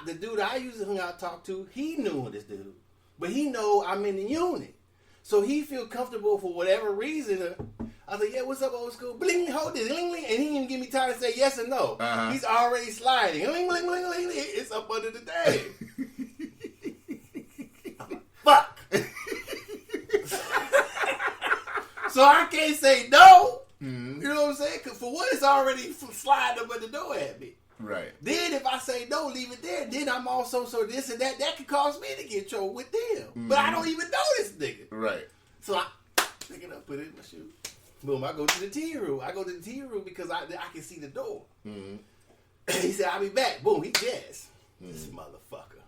The dude I used to hang out talk to, he knew this dude. But he know I'm in the unit. So he feel comfortable for whatever reason. I was like, yeah, what's up, old school? Bling, hold this, bling, bling. And he didn't even give me time to say yes or no. He's already sliding. Bling, bling, bling, bling. It's up under the thing. Fuck. So I can't say no. You know what I'm saying? Because for one, it's already sliding up at the door at me. Right. Then if I say no, leave it there. Then I'm also so this and that. That could cause me to get in trouble with them. But I don't even know this nigga. Right. So I pick it up, put it in my shoe. Boom. I go to the tea room. I go to the tea room because I can see the door. He said, I'll be back. Boom. He guessed. This motherfucker.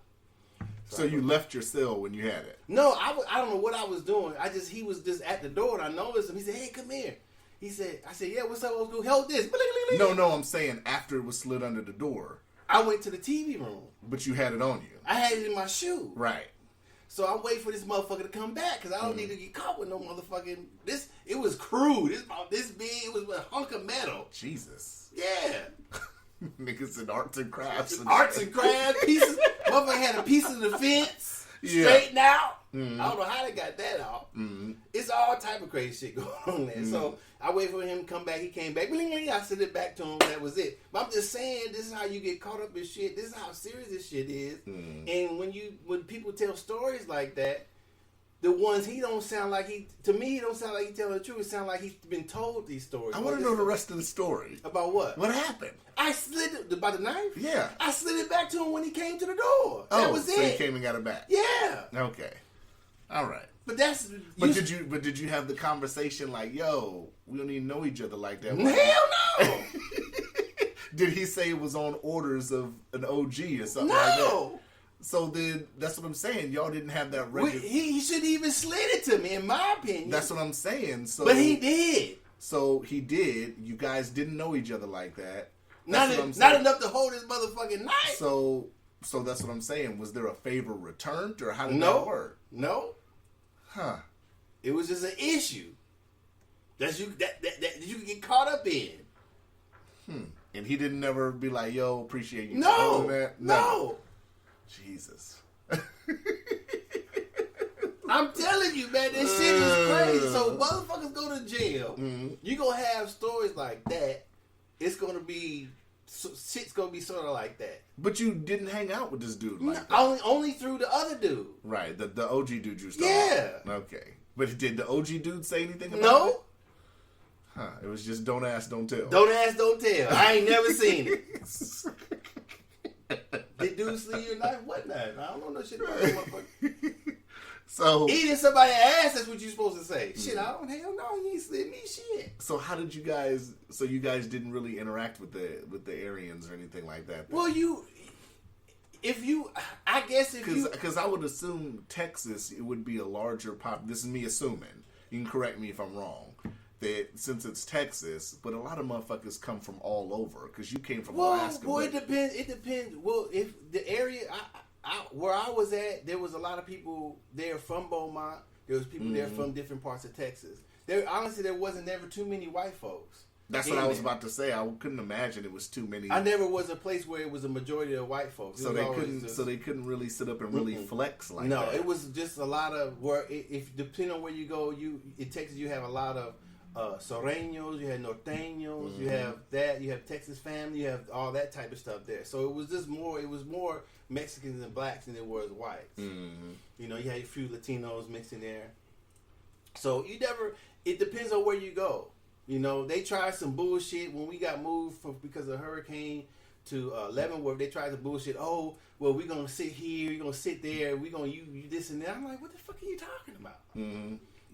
So you left your cell when you had it? No, I don't know what I was doing. He was just at the door and I noticed him. He said, hey, come here. I said, yeah, what's up, old school? Hold this. No, I'm saying after it was slid under the door. I went to the TV room. But you had it on you. I had it in my shoe. Right. So I'm waiting for this motherfucker to come back because I don't need to get caught with no motherfucking... It was crude. It's about this big. It was a hunk of metal. Jesus. Yeah. Niggas in arts and crafts. Arts and crafts. Pieces. Motherfucker had a piece of the fence. Straightened out. I don't know how they got that out. It's all type of crazy shit going on there. So I wait for him to come back. He came back. I sent it back to him. That was it. But I'm just saying, this is how you get caught up in shit. This is how serious this shit is. And when people tell stories like that, the ones he don't sound like he don't sound like he telling the truth. It sounds like he's been told these stories. I want to know the rest of the story. About what? What happened? I slid it about the knife. Yeah. I slid it back to him when he came to the door. That was it. So he came and got it back. Yeah. Okay. All right. But that's. Did you have the conversation like, yo, we don't even know each other like that? Hell no. Did he say it was on orders of an OG or something like that? No. So then, that's what I'm saying. Y'all didn't have that regular... He shouldn't even slid it to me, in my opinion. That's what I'm saying. So, but he did. So he did. You guys didn't know each other like that. Not enough to hold his motherfucking knife. So that's what I'm saying. Was there a favor returned, or how did that work? No. Huh. It was just an issue that you could get caught up in. And he didn't never be like, yo, appreciate you. No. Jesus. I'm telling you, man, this shit is crazy. So motherfuckers go to jail. You gonna have stories like that. It's gonna be shit's gonna be sort of like that. But you didn't hang out with this dude like that. Only through the other dude. Right, the OG dude you started. Yeah. Okay. But did the OG dude say anything about it? No. Huh. It was just don't ask, don't tell. Don't ask, don't tell. I ain't never seen it. Did dude slit your knife? What knife? I don't know no shit about that motherfucker. So eating somebody's ass, that's what you're supposed to say. Shit, hell no, you ain't slit me shit. So how did you guys didn't really interact with the Aryans or anything like that? Then? Well, because I would assume Texas, it would be a larger pop. This is me assuming. You can correct me if I'm wrong. that since it's Texas, but a lot of motherfuckers come from all over because you came from Alaska. Well, it depends. It depends. Well, if the area where I was at, there was a lot of people there from Beaumont. There was people there from different parts of Texas. Honestly, there wasn't never too many white folks. That's what I was about to say. I couldn't imagine it was too many. I never was a place where it was a majority of white folks. So they couldn't really sit up and really flex like that. No, it was just a lot of where if depending on where you go, in Texas you have a lot of Soreños, you have Norteños, you have Texas family, you have all that type of stuff there. So it was more Mexicans and blacks than it was whites. You know, you had a few Latinos mixed in there. So it depends on where you go. You know, they tried some bullshit when we got moved because of hurricane to Leavenworth. They tried to bullshit. Oh, well, we're gonna sit here, you're gonna sit there, we're gonna use this and that. I'm like, what the fuck are you talking about?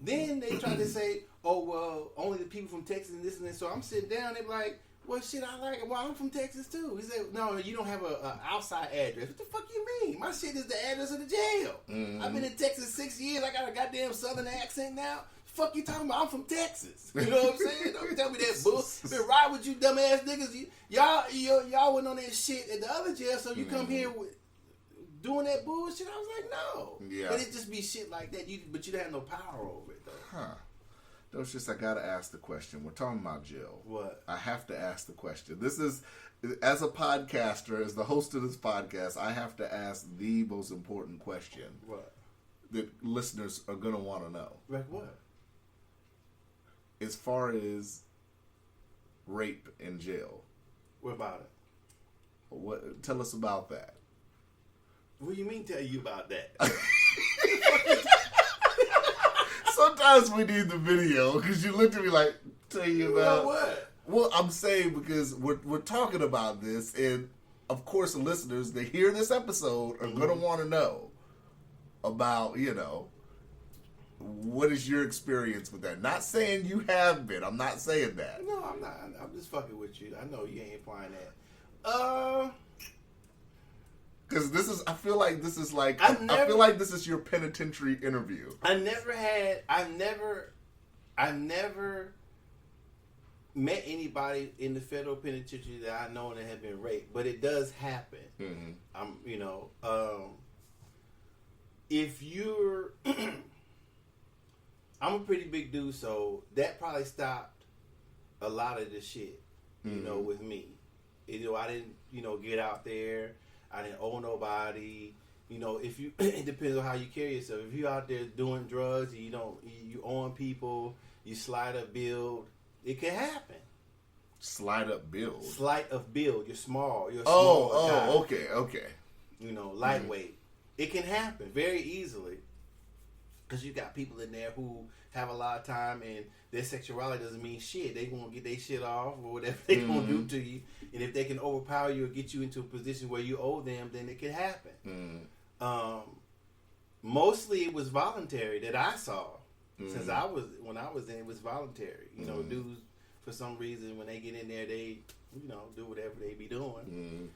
Then they tried to say, oh, well, only the people from Texas and this and that. So I'm sitting down. They're like, well, shit, I like it. Well, I'm from Texas too. He said, no, you don't have a outside address. What the fuck you mean? My shit is the address of the jail. I've been in Texas 6 years. I got a goddamn Southern accent now. Fuck you talking about? I'm from Texas. You know what I'm saying? Don't tell me that bullshit. Been right with you dumbass niggas. Y'all went on that shit at the other jail, so you come here doing that bullshit. I was like, no. Yeah. But it just be shit like that. But you don't have no power over it though. Huh. Docious, I gotta ask the question. We're talking about jail. What? I have to ask the question. This is, as a podcaster, as the host of this podcast, I have to ask the most important question. What? That listeners are gonna want to know. Like what? As far as rape in jail. What about it? What? Tell us about that. What do you mean tell you about that? Sometimes we need the video because you looked at me like, tell you about what? Well, I'm saying because we're talking about this, and of course the listeners that hear this episode are going to want to know about, you know, what is your experience with that? Not saying you have been. I'm not saying that. No, I'm not. I'm just fucking with you. I know you ain't implying that. Because I feel like this is your penitentiary interview. I never met anybody in the federal penitentiary that I know that have been raped, but it does happen. If you're, I'm a pretty big dude, so that probably stopped a lot of the shit, you know, with me. You know, I didn't, get out there. I didn't owe nobody. You know, if you, it depends on how you carry yourself. If you out there doing drugs, and you own people, you slide up build, it can happen. Slide up build? Slight of build. You're small. You're a small guy. Okay. You know, lightweight. It can happen very easily. Because you got people in there who have a lot of time and their sexuality doesn't mean shit. They gonna get their shit off or whatever they gonna do to you. And if they can overpower you or get you into a position where you owe them, then it can happen. Mostly it was voluntary that I saw. Since when I was in, it was voluntary. You know, dudes for some reason when they get in there, they do whatever they be doing.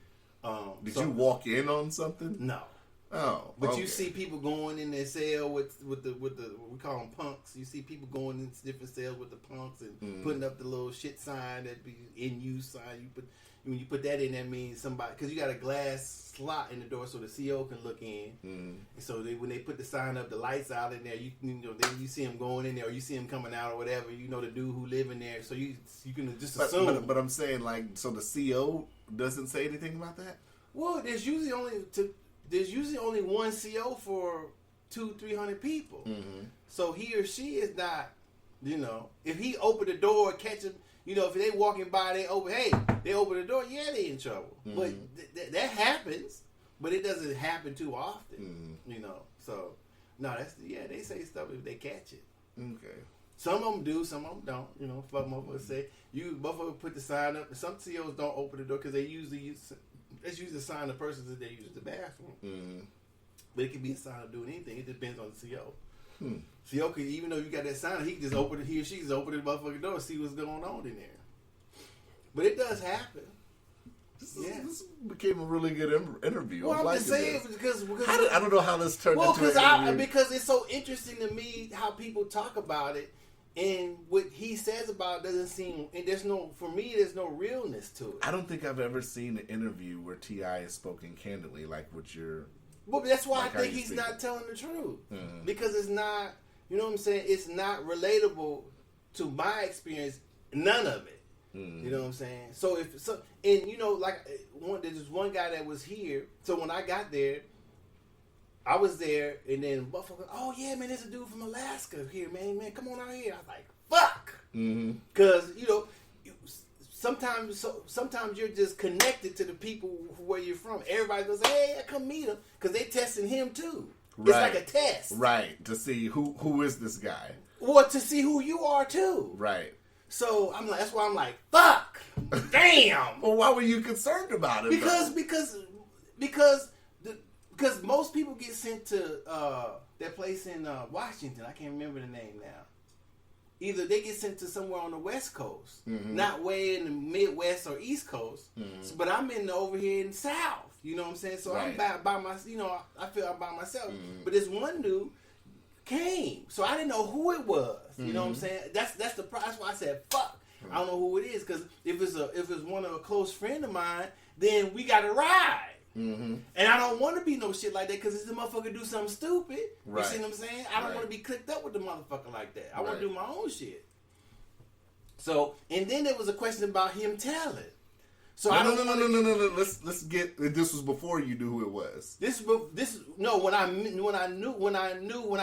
Did you walk in on something? No. Oh, but okay. you see people going in their cell with the we call them punks. You see people going into different cells with the punks and putting up the little shit sign that be in use sign. When you put that in, that means somebody, because you got a glass slot in the door so the CO can look in. And so when they put the sign up, the lights out in there, then you see them going in there or you see them coming out or whatever. You know the dude who live in there, so you can just assume. But I'm saying, like, so the CO doesn't say anything about that. Well, there's usually only one CO for 200-300 people. So he or she is not, if he opened the door, catch them, if they walking by, they open the door, yeah, they in trouble. But that happens, but it doesn't happen too often, So, no, they say stuff if they catch it. Okay. Some of them do, some of them don't. Fuck motherfuckers say, motherfuckers put the sign up. Some COs don't open the door because they usually use, that's usually a sign of persons that they use the bathroom. But it can be a sign of doing anything. It depends on the CO. CO can, even though you got that sign, he can just open it. He or she just open the motherfucking door and see what's going on in there. But it does happen. This became a really good interview. Well, I'm just saying because I don't know how this turned into an interview. Because it's so interesting to me how people talk about it, And what he says about it doesn't seem, and there's no realness to it. I don't think I've ever seen an interview where T.I. has spoken candidly like what you're. Well, that's why like I think he's not telling the truth. Because it's not, you know what I'm saying? It's not relatable to my experience. None of it. You know what I'm saying? So and you know, like there's one guy that was here. So when I got there, I was there, and then motherfucker, oh yeah, man, there's a dude from Alaska here, man, come on out here. I was like, fuck, because you know, sometimes you're just connected to the people where you're from. Everybody goes, hey, come meet him, because they testing him too. It's like a test, right? To see who is this guy, or to see who you are too, right? So I'm like, that's why I'm like, fuck, damn. Well, why were you concerned about it? Because most people get sent to that place in Washington. I can't remember the name now. Either they get sent to somewhere on the West Coast, not way in the Midwest or East Coast. But I'm over here in the South. You know what I'm saying? So I'm by myself. You know, I feel I'm by myself. But this one dude came, so I didn't know who it was. You know what I'm saying? That's the price. That's why I said fuck. I don't know who it is, because if it's one of a close friend of mine, then we got to ride. And I don't want to be no shit like that, because this motherfucker do something stupid. You see what I'm saying? I don't want to be clicked up with the motherfucker like that. I want to do my own shit. So, and then there was a question about him telling. So no. Let's get. This was before you knew who it was. When I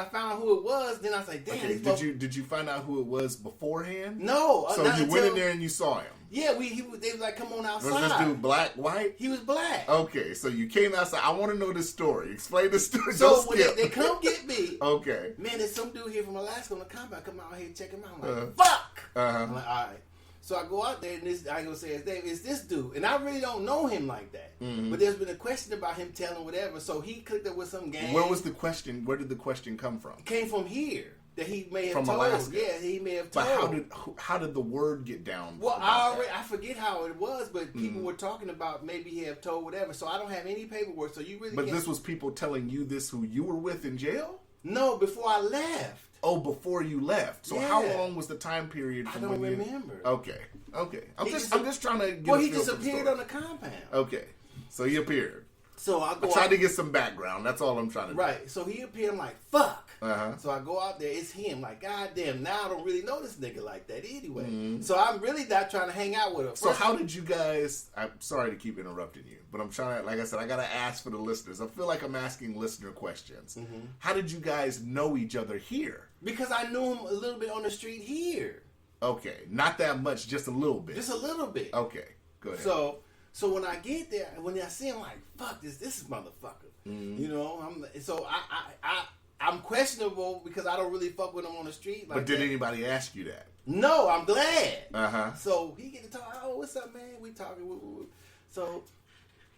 found out who it was, then I was like, damn. Okay, did you find out who it was beforehand? No. So you went in there and you saw him. Yeah, they was like, come on outside. Was this dude black, white? He was black. Okay, so you came outside. I want to know this story. Explain the story. So when they come get me, okay, man, there's some dude here from Alaska on the compound. Come out here and check him out. I'm like, fuck. I'm like, all right. So I go out there, and I ain't gonna say his name. It's this dude, and I really don't know him like that. But there's been a question about him telling whatever. So he clicked up with some gang. Where was the question? Where did the question come from? It came from here. That he may have from told. Alaska. Yeah, he may have told. But how did the word get down? Well, I forget how it was, but people were talking about maybe he have told whatever. So I don't have any paperwork. So you really. But this was people telling you this who you were with in jail? No, before I left. Oh, before you left. So how long was the time period from I don't remember. Okay. I'm just trying to get Well, he just appeared on the compound. Okay. So he appeared. So I tried to get some background. That's all I'm trying to do. Right. So he appeared. I'm like, fuck. So I go out there. It's him. Like, goddamn. Now I don't really know this nigga like that anyway. So I'm really not trying to hang out with him. So how did you guys? I'm sorry to keep interrupting you, but I'm trying to. Like I said, I gotta ask for the listeners. I feel like I'm asking listener questions. How did you guys know each other here? Because I knew him a little bit on the street here. Okay, not that much, just a little bit. Just a little bit. Okay, go ahead. So when I get there, when I see him, like, fuck this is motherfucker. You know, I'm questionable because I don't really fuck with him on the street. Like, but did anybody ask you that? No, I'm glad. So he get to talk. Oh, what's up, man? We talking. Woo. So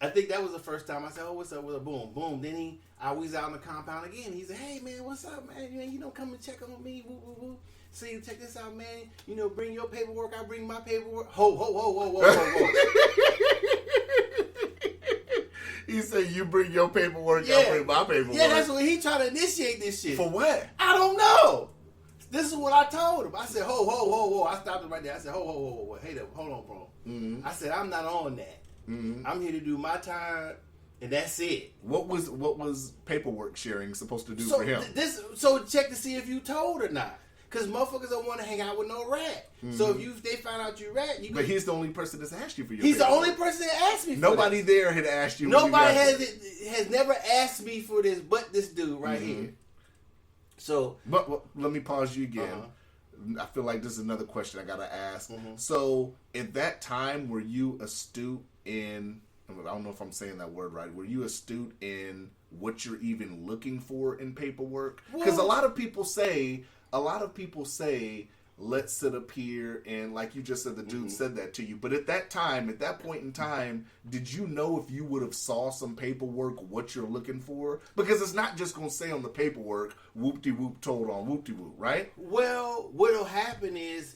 I think that was the first time I said, oh, what's up? With a boom, boom. Then I was out in the compound again. He said, hey, man, what's up, man? You know, come and check on me. Woo, woo, woo. See, check this out, man. You know, bring your paperwork. I bring my paperwork. Whoa. He said, you bring your paperwork, I bring my paperwork. Yeah, that's what he tried to initiate this shit. For what? I don't know. This is what I told him. I said, whoa. I stopped him right there. I said, whoa. Hey, hold on, bro. I said, I'm not on that. I'm here to do my time, and that's it. What was paperwork sharing supposed to do for him? So check to see if you told or not. Because motherfuckers don't want to hang out with no rat. So if they find out you rat, But he's the only person that's asked you for your He's paperwork. the only person that asked me for Nobody this. there had asked you. Nobody has never asked me for this but this dude right here. So, but let me pause you again. I feel like this is another question I gotta ask. So, at that time, were you astute in? I don't know if I'm saying that word right. Were you astute in what you're even looking for in paperwork? Because a lot of people say, let's sit up here and, like you just said, the dude said that to you. But at that point in time, did you know if you would have saw some paperwork what you're looking for? Because it's not just going to say on the paperwork, whoop-de-whoop told on whoop-de-whoop, right? Well, what'll happen is,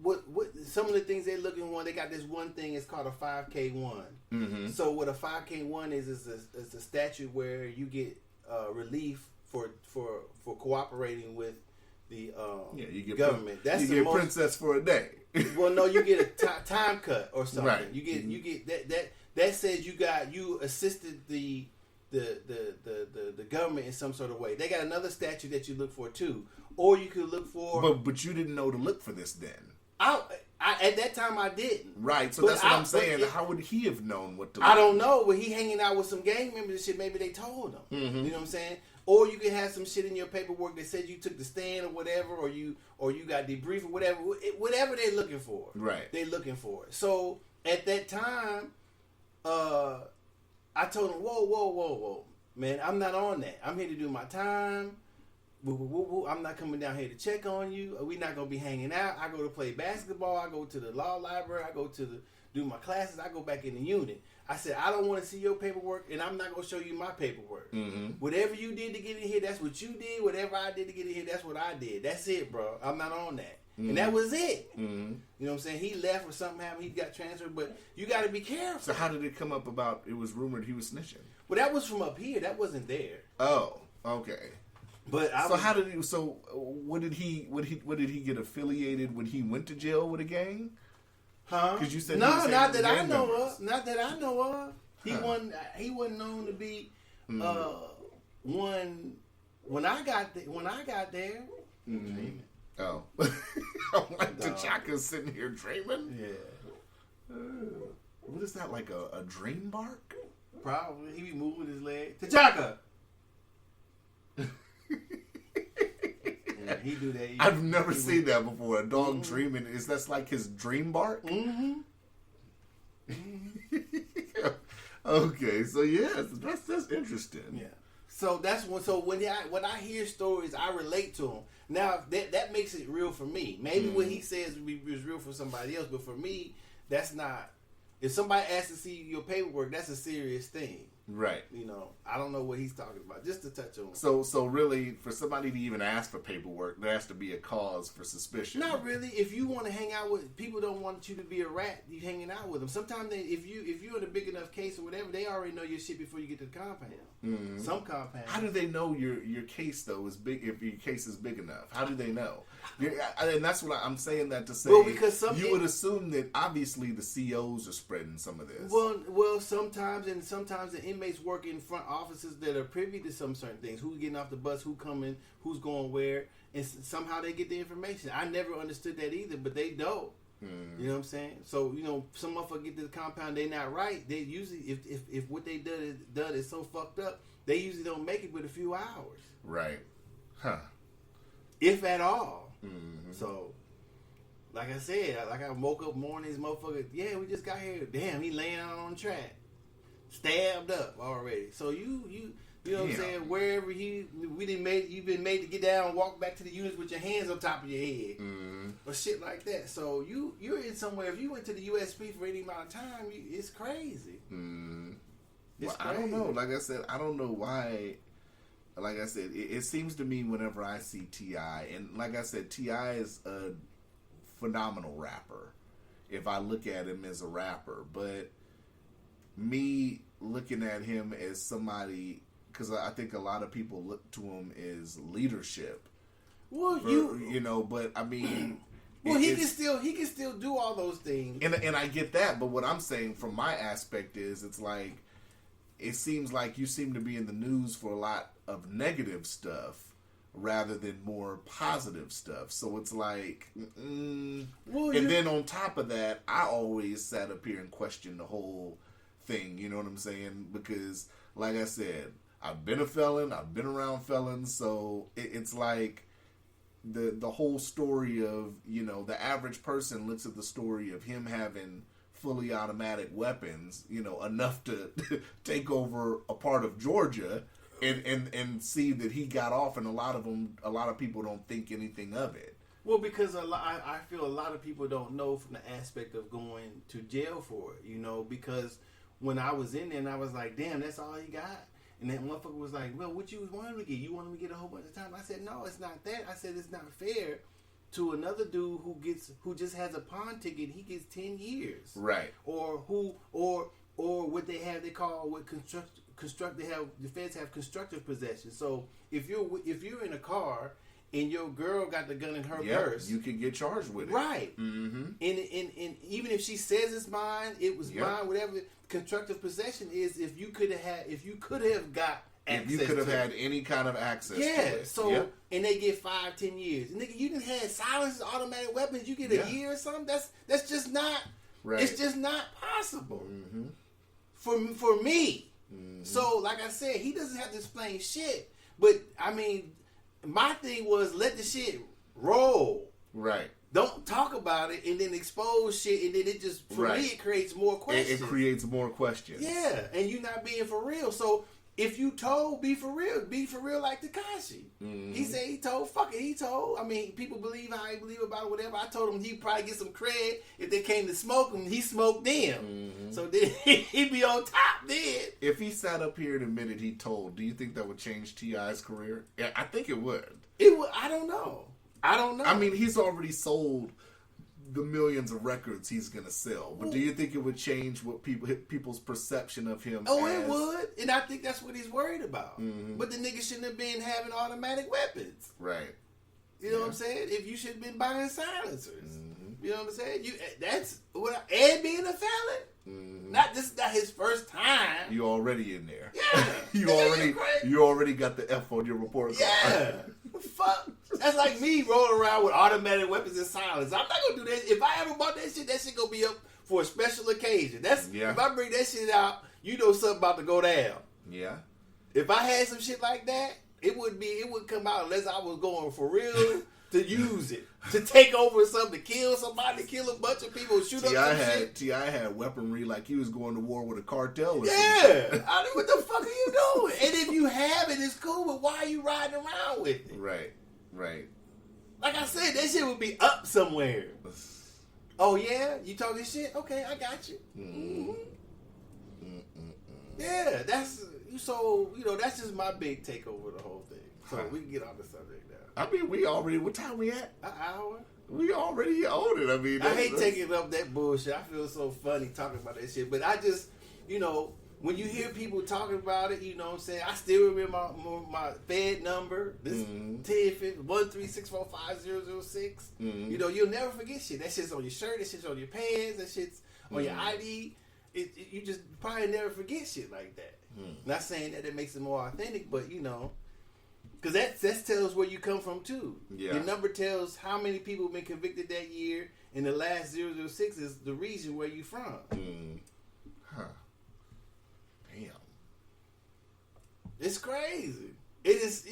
what some of the things they're looking for, they got this one thing, it's called a 5K1. So what a 5K1 is a statute where you get relief for cooperating with you get government. That's you the get most, princess for a day. Well, no, you get a time cut or something. Right. You get that says you assisted the government in some sort of way. They got another statute that you look for too, or you could look for. But you didn't know to look for this then. I at that time I didn't. Right. So But that's what I'm saying. How would he have known what to? Look I don't know. But he hanging out with some gang members and shit. Maybe they told him. Mm-hmm. You know what I'm saying? Or you could have some shit in your paperwork that said you took the stand or whatever, or you got debriefed or whatever. Whatever they're looking for. Right. They're looking for it. So at that time, I told him, whoa, man, I'm not on that. I'm here to do my time. I'm not coming down here to check on you. We're not gonna be hanging out. I go to play basketball. I go to the law library. I go to do my classes. I go back in the unit. I said, I don't want to see your paperwork, and I'm not going to show you my paperwork. Mm-hmm. Whatever you did to get in here, that's what you did. Whatever I did to get in here, that's what I did. That's it, bro. I'm not on that. Mm-hmm. And that was it. Mm-hmm. You know what I'm saying? He left or something happened. He got transferred, but you got to be careful. So how did it come up about it was rumored he was snitching? Well, that was from up here. That wasn't there. Oh, okay. But what did he get affiliated when he went to jail with a gang? Huh? Because you said not that I know of. Not that I know of. He wasn't known to be one when I got there. Mm-hmm. Oh, I'm like T'Chaka's sitting here dreaming. Yeah. What is that, like a dream bark? Probably. He be moving his leg. T'Chaka. Yeah, he do that. I've never seen that before. A dog dreaming. That's like his dream bark? Mm-hmm. Okay, so yes, that's interesting. Yeah. So that's when. So when I hear stories, I relate to them. Now that makes it real for me. Maybe what he says is real for somebody else, but for me, that's not. If somebody asks to see your paperwork, that's a serious thing. Right. You know, I don't know what he's talking about. Just to touch on. So really, for somebody to even ask for paperwork, there has to be a cause for suspicion. Not really. If you want to hang out with people, don't want you to be a rat. You hanging out with them. Sometimes if you're in a big enough case or whatever, they already know your shit before you get to the compound. Mm-hmm. Some compounds. How do they know your case though is big? If your case is big enough, how do they know? And that's what I'm saying that to say. Well, because you would assume that obviously the COs are spreading some of this. Well, sometimes the inmates work in front offices that are privy to some certain things. Who's getting off the bus? Who coming? Who's going where? And somehow they get the information. I never understood that either, but they don't. Mm. You know what I'm saying? So some motherfucker get to the compound, they not right. They usually, if what they done is so fucked up, they usually don't make it but a few hours. Right. Huh. If at all. Mm-hmm. So, like I said, I woke up mornings, motherfucker. Yeah, we just got here. Damn, he laying out on the track, stabbed up already. So you know what I'm saying? Wherever you've been made to get down and walk back to the units with your hands on top of your head, or shit like that. So you're in somewhere. If you went to the USP for any amount of time, it's crazy. It's crazy. I don't know. Like I said, I don't know why. Like I said, it seems to me whenever I see T.I., and like I said, T.I. is a phenomenal rapper if I look at him as a rapper. But me looking at him as somebody, because I think a lot of people look to him as leadership. Well, but I mean... Well, he can still do all those things. And I get that, but what I'm saying from my aspect is it's like, it seems like you seem to be in the news for a lot of negative stuff rather than more positive stuff. So it's like, then on top of that, I always sat up here and questioned the whole thing. You know what I'm saying? Because, like I said, I've been a felon. I've been around felons. So it's like the whole story of, the average person looks at the story of him having fully automatic weapons, enough to take over a part of Georgia and see that he got off, and a lot of people don't think anything of it. Well, because I feel a lot of people don't know from the aspect of going to jail for it, because when I was in there and I was like, damn, that's all he got. And that motherfucker was like, well, what you want him to get? You want him to get a whole bunch of time? I said, no, it's not that. I said, it's not fair to another dude who just has a pawn ticket. He gets 10 years. Right. Or what they call the feds have constructive possession. So if you're in a car and your girl got the gun in her Yeah, purse, you can get charged with it. right? Mm-hmm. And even if she says it's mine, it was mine. Whatever constructive possession is, if you could have got access, If you could have to had any kind of access, to it. So and they get 5-10 years. Nigga, you done had silencers, automatic weapons. You get a year or something. That's just not. Right. It's just not possible Mm-hmm. for me. Mm-hmm. So, like I said, he doesn't have to explain shit. But I mean, my thing was let the shit roll. Right. Don't talk about it and then expose shit, and then it just me it creates more questions. It creates more questions. Yeah, and you're not being for real. So if you told, be for real like Tekashi. Mm-hmm. He said he told, fuck it, he told. I mean, people believe how he believe about it, whatever. I told him he'd probably get some cred if they came to smoke him. He smoked them. Mm-hmm. So then he'd be on top then. If he sat up here and admitted he told, do you think that would change T.I.'s career? Yeah, I think it would. It would. I don't know. I mean, he's already sold the millions of records he's gonna sell, but do you think it would change what people's perception of him? Oh, it would, and I think that's what he's worried about. Mm-hmm. But the nigga shouldn't have been having automatic weapons, right? You know what I'm saying? If you should have been buying silencers, Mm-hmm. you know what I'm saying? That's what. And being a felon, not his first time. You already in there. Yeah, you already got the F on your report card. Yeah. Fuck. That's like me rolling around with automatic weapons and silence. I'm not gonna do that. If I ever bought that shit gonna be up for a special occasion. If I bring that shit out, you know something about to go down. Yeah. If I had some shit like that, it wouldn't come out unless I was going for real to use it. To take over something, to kill somebody, kill a bunch of people, shoot up some shit. T.I. had weaponry like he was going to war with a cartel or something. I mean, what the fuck are you doing? And if you have it, it's cool, but why are you riding around with it? Right. Like I said, that shit would be up somewhere. Oh, yeah? You talking shit? Okay, I got you. Mm-hmm. Yeah, that's just my big take over the whole thing. So we can get on the subject now. I mean, what time we at? An hour? We already own it. I mean, I hate taking up that bullshit. I feel so funny talking about that shit. But I just, when you hear people talking about it, you know what I'm saying? I still remember my Fed number. This 13646450006. You'll never forget shit. That shit's on your shirt. That shit's on your pants. That shit's on your ID. You just probably never forget shit like that. Not saying that it makes it more authentic, but because that tells where you come from too. Yeah. Your number tells how many people have been convicted that year, and the last 006 is the region where you from. Huh. Damn. It's crazy. It is.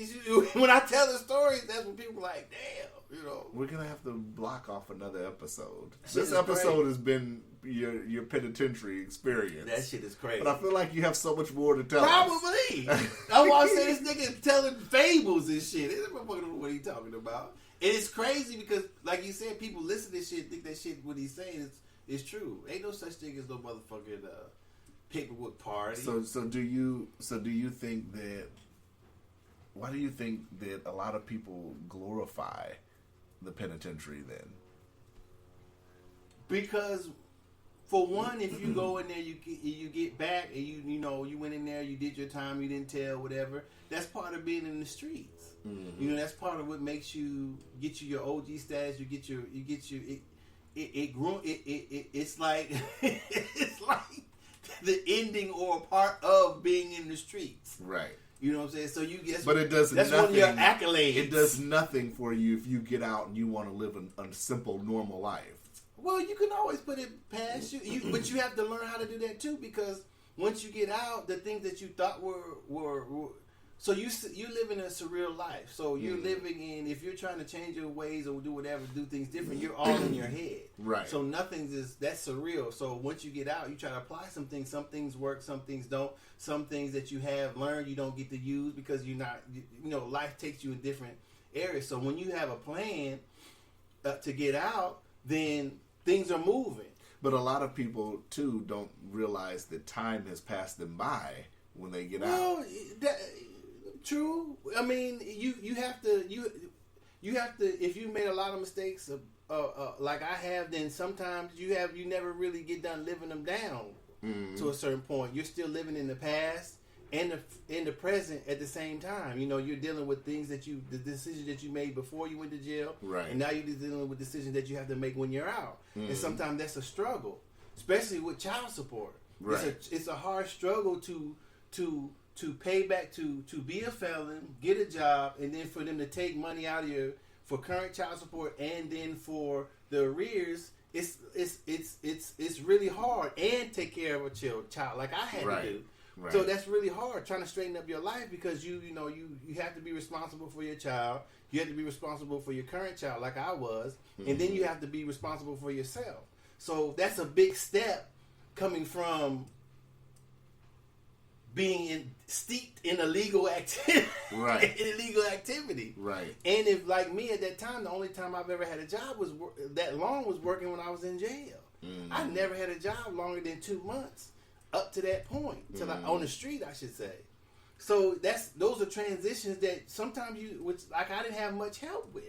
When I tell the stories, that's when people are like, damn. We're gonna have to block off another episode. This This episode has been your penitentiary experience. That shit is crazy. But I feel like you have so much more to tell. Probably. That's why I say this nigga telling fables and shit. This motherfucker don't know what he talking about. And it's crazy because, like you said, people listen to this shit, think that shit what he's saying is true. Ain't no such thing as no motherfucking paperwork party. So do you think that? Why do you think that a lot of people glorify the penitentiary then? Because, for one, if you go in there, you get back, and you went in there, you did your time, you didn't tell, whatever. That's part of being in the streets. Mm-hmm. That's part of what makes you get your OG status. It's like it's like the ending or a part of being in the streets. Right. You know what I'm saying? So you guess, but it does that's nothing. one of your accolades. It does nothing for you if you get out and you want to live a simple, normal life. Well, you can always put it past you, but you have to learn how to do that too. Because once you get out, the things that you thought were so you live in a surreal life. So you're living in, if you're trying to change your ways or do whatever, do things different, you're all in your head. Right. So that's surreal. So once you get out, you try to apply some things. Some things work, some things don't. Some things that you have learned, you don't get to use because you're not, life takes you in different areas. So when you have a plan to get out, then things are moving. But a lot of people too don't realize that time has passed them by when they get out. True. I mean, you have to if you made a lot of mistakes like I have, then sometimes you never really get done living them down to a certain point. You're still living in the past, and the present at the same time. You know, you're dealing with things the decisions that you made before you went to jail, right? And now you're dealing with decisions that you have to make when you're out. And sometimes that's a struggle, especially with child support. Right. It's a hard struggle to pay back, to be a felon, get a job, and then for them to take money out of you for current child support and then for the arrears. It's really hard, and take care of a child like I had to do. Right. So that's really hard, trying to straighten up your life, because you have to be responsible for your child. You have to be responsible for your current child, like I was, and then you have to be responsible for yourself. So that's a big step coming from being steeped in illegal activity. Right. In illegal activity. Right. And if, like me at that time, the only time I've ever had a job was working when I was in jail. I never had a job longer than 2 months up to that point, till on the street, I should say. So those are transitions that sometimes I didn't have much help with.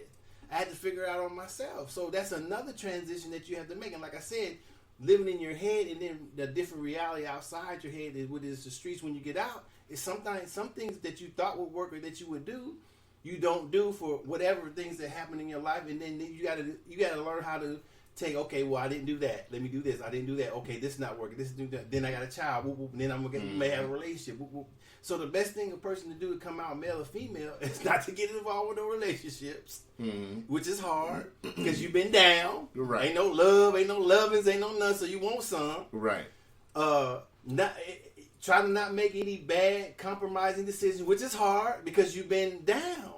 I had to figure out on myself. So that's another transition that you have to make. And like I said, living in your head and then the different reality outside your head is what is the streets when you get out. Is sometimes some things that you thought would work or that you would do, you don't do for whatever things that happen in your life, and then you gotta learn how to take. Okay, well, I didn't do that. Let me do this. I didn't do that. Okay, this is not working. This is that. Then I got a child. Whoop, whoop, and then you may have a relationship. Whoop, whoop. So the best thing a person to do to come out male or female is not to get involved with no relationships, which is hard because you've been down. Right. Ain't no love, ain't no lovings, ain't no none. So you want some. Right. Try to not make any bad compromising decisions, which is hard because you've been down.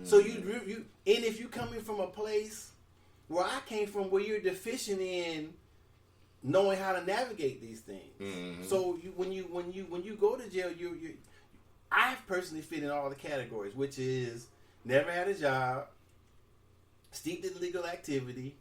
So and if you're coming from a place where I came from, where you're deficient in knowing how to navigate these things. So when you go to jail, I personally fit in all the categories, which is never had a job, steeped in illegal activity,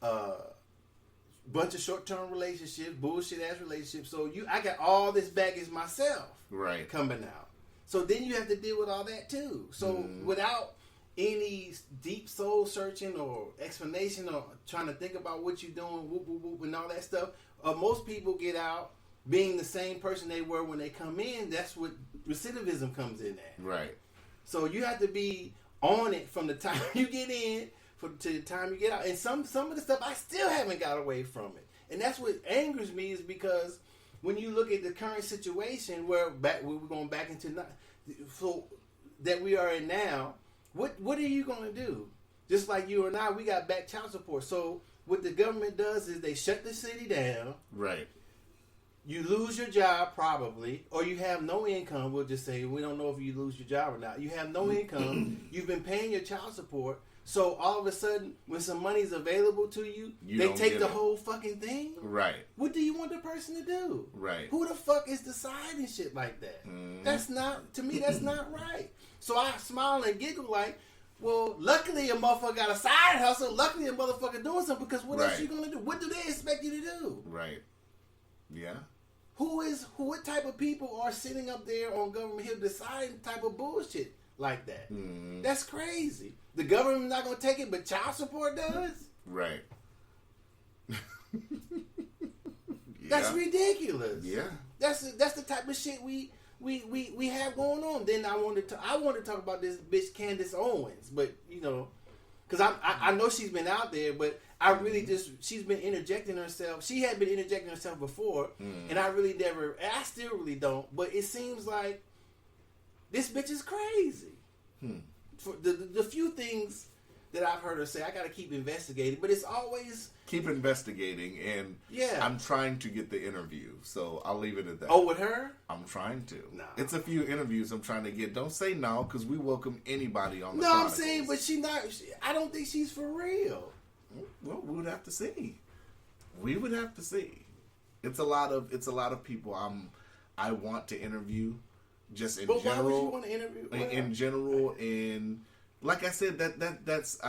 bunch of short-term relationships, bullshit-ass relationships. So I got all this baggage myself, right, coming out. So then you have to deal with all that too. So without any deep soul searching or explanation or trying to think about what you're doing, whoop, whoop, whoop, and all that stuff, most people get out being the same person they were when they come in. That's what recidivism comes in at. Right. So you have to be on it from the time you get in to the time you get out. And some of the stuff I still haven't got away from it. And that's what angers me, is because when you look at the current situation where we're going back into that we are in now, what are you going to do? Just like you and I, we got back child support. So what the government does is they shut the city down. Right. You lose your job probably, or you have no income. We'll just say we don't know if you lose your job or not. You have no income. You've been paying your child support. So all of a sudden, when some money's available to you they take the whole fucking thing. Right. What do you want the person to do? Right. Who the fuck is deciding shit like that? That's not, to me, that's not right. So I smile and giggle like, well, luckily a motherfucker got a side hustle. Luckily a motherfucker doing something, because what else you gonna do? What do they expect you to do? Right. Yeah. What type of people are sitting up there on government hill deciding type of bullshit like that? That's crazy. The government not gonna take it, but child support does? Right. That's ridiculous. Yeah. That's the type of shit we have going on. Then I want to talk about this bitch Candace Owens, but because I know she's been out there, but I really she's been interjecting herself. She had been interjecting herself before, and I still really don't. But it seems like this bitch is crazy. For the few things that I've heard her say, I got to keep investigating, but it's always keep investigating, and I'm trying to get the interview, so I'll leave it at that. Oh, with her? I'm trying to. Nah. It's a few interviews I'm trying to get. Don't say no, because we welcome anybody on the No, Chronicles. I'm saying, but I don't think she's for real. Well, we would have to see. We would have to see. It's a lot of people I want to interview. Just in general. Why would you want to interview? In general, and like I said, that's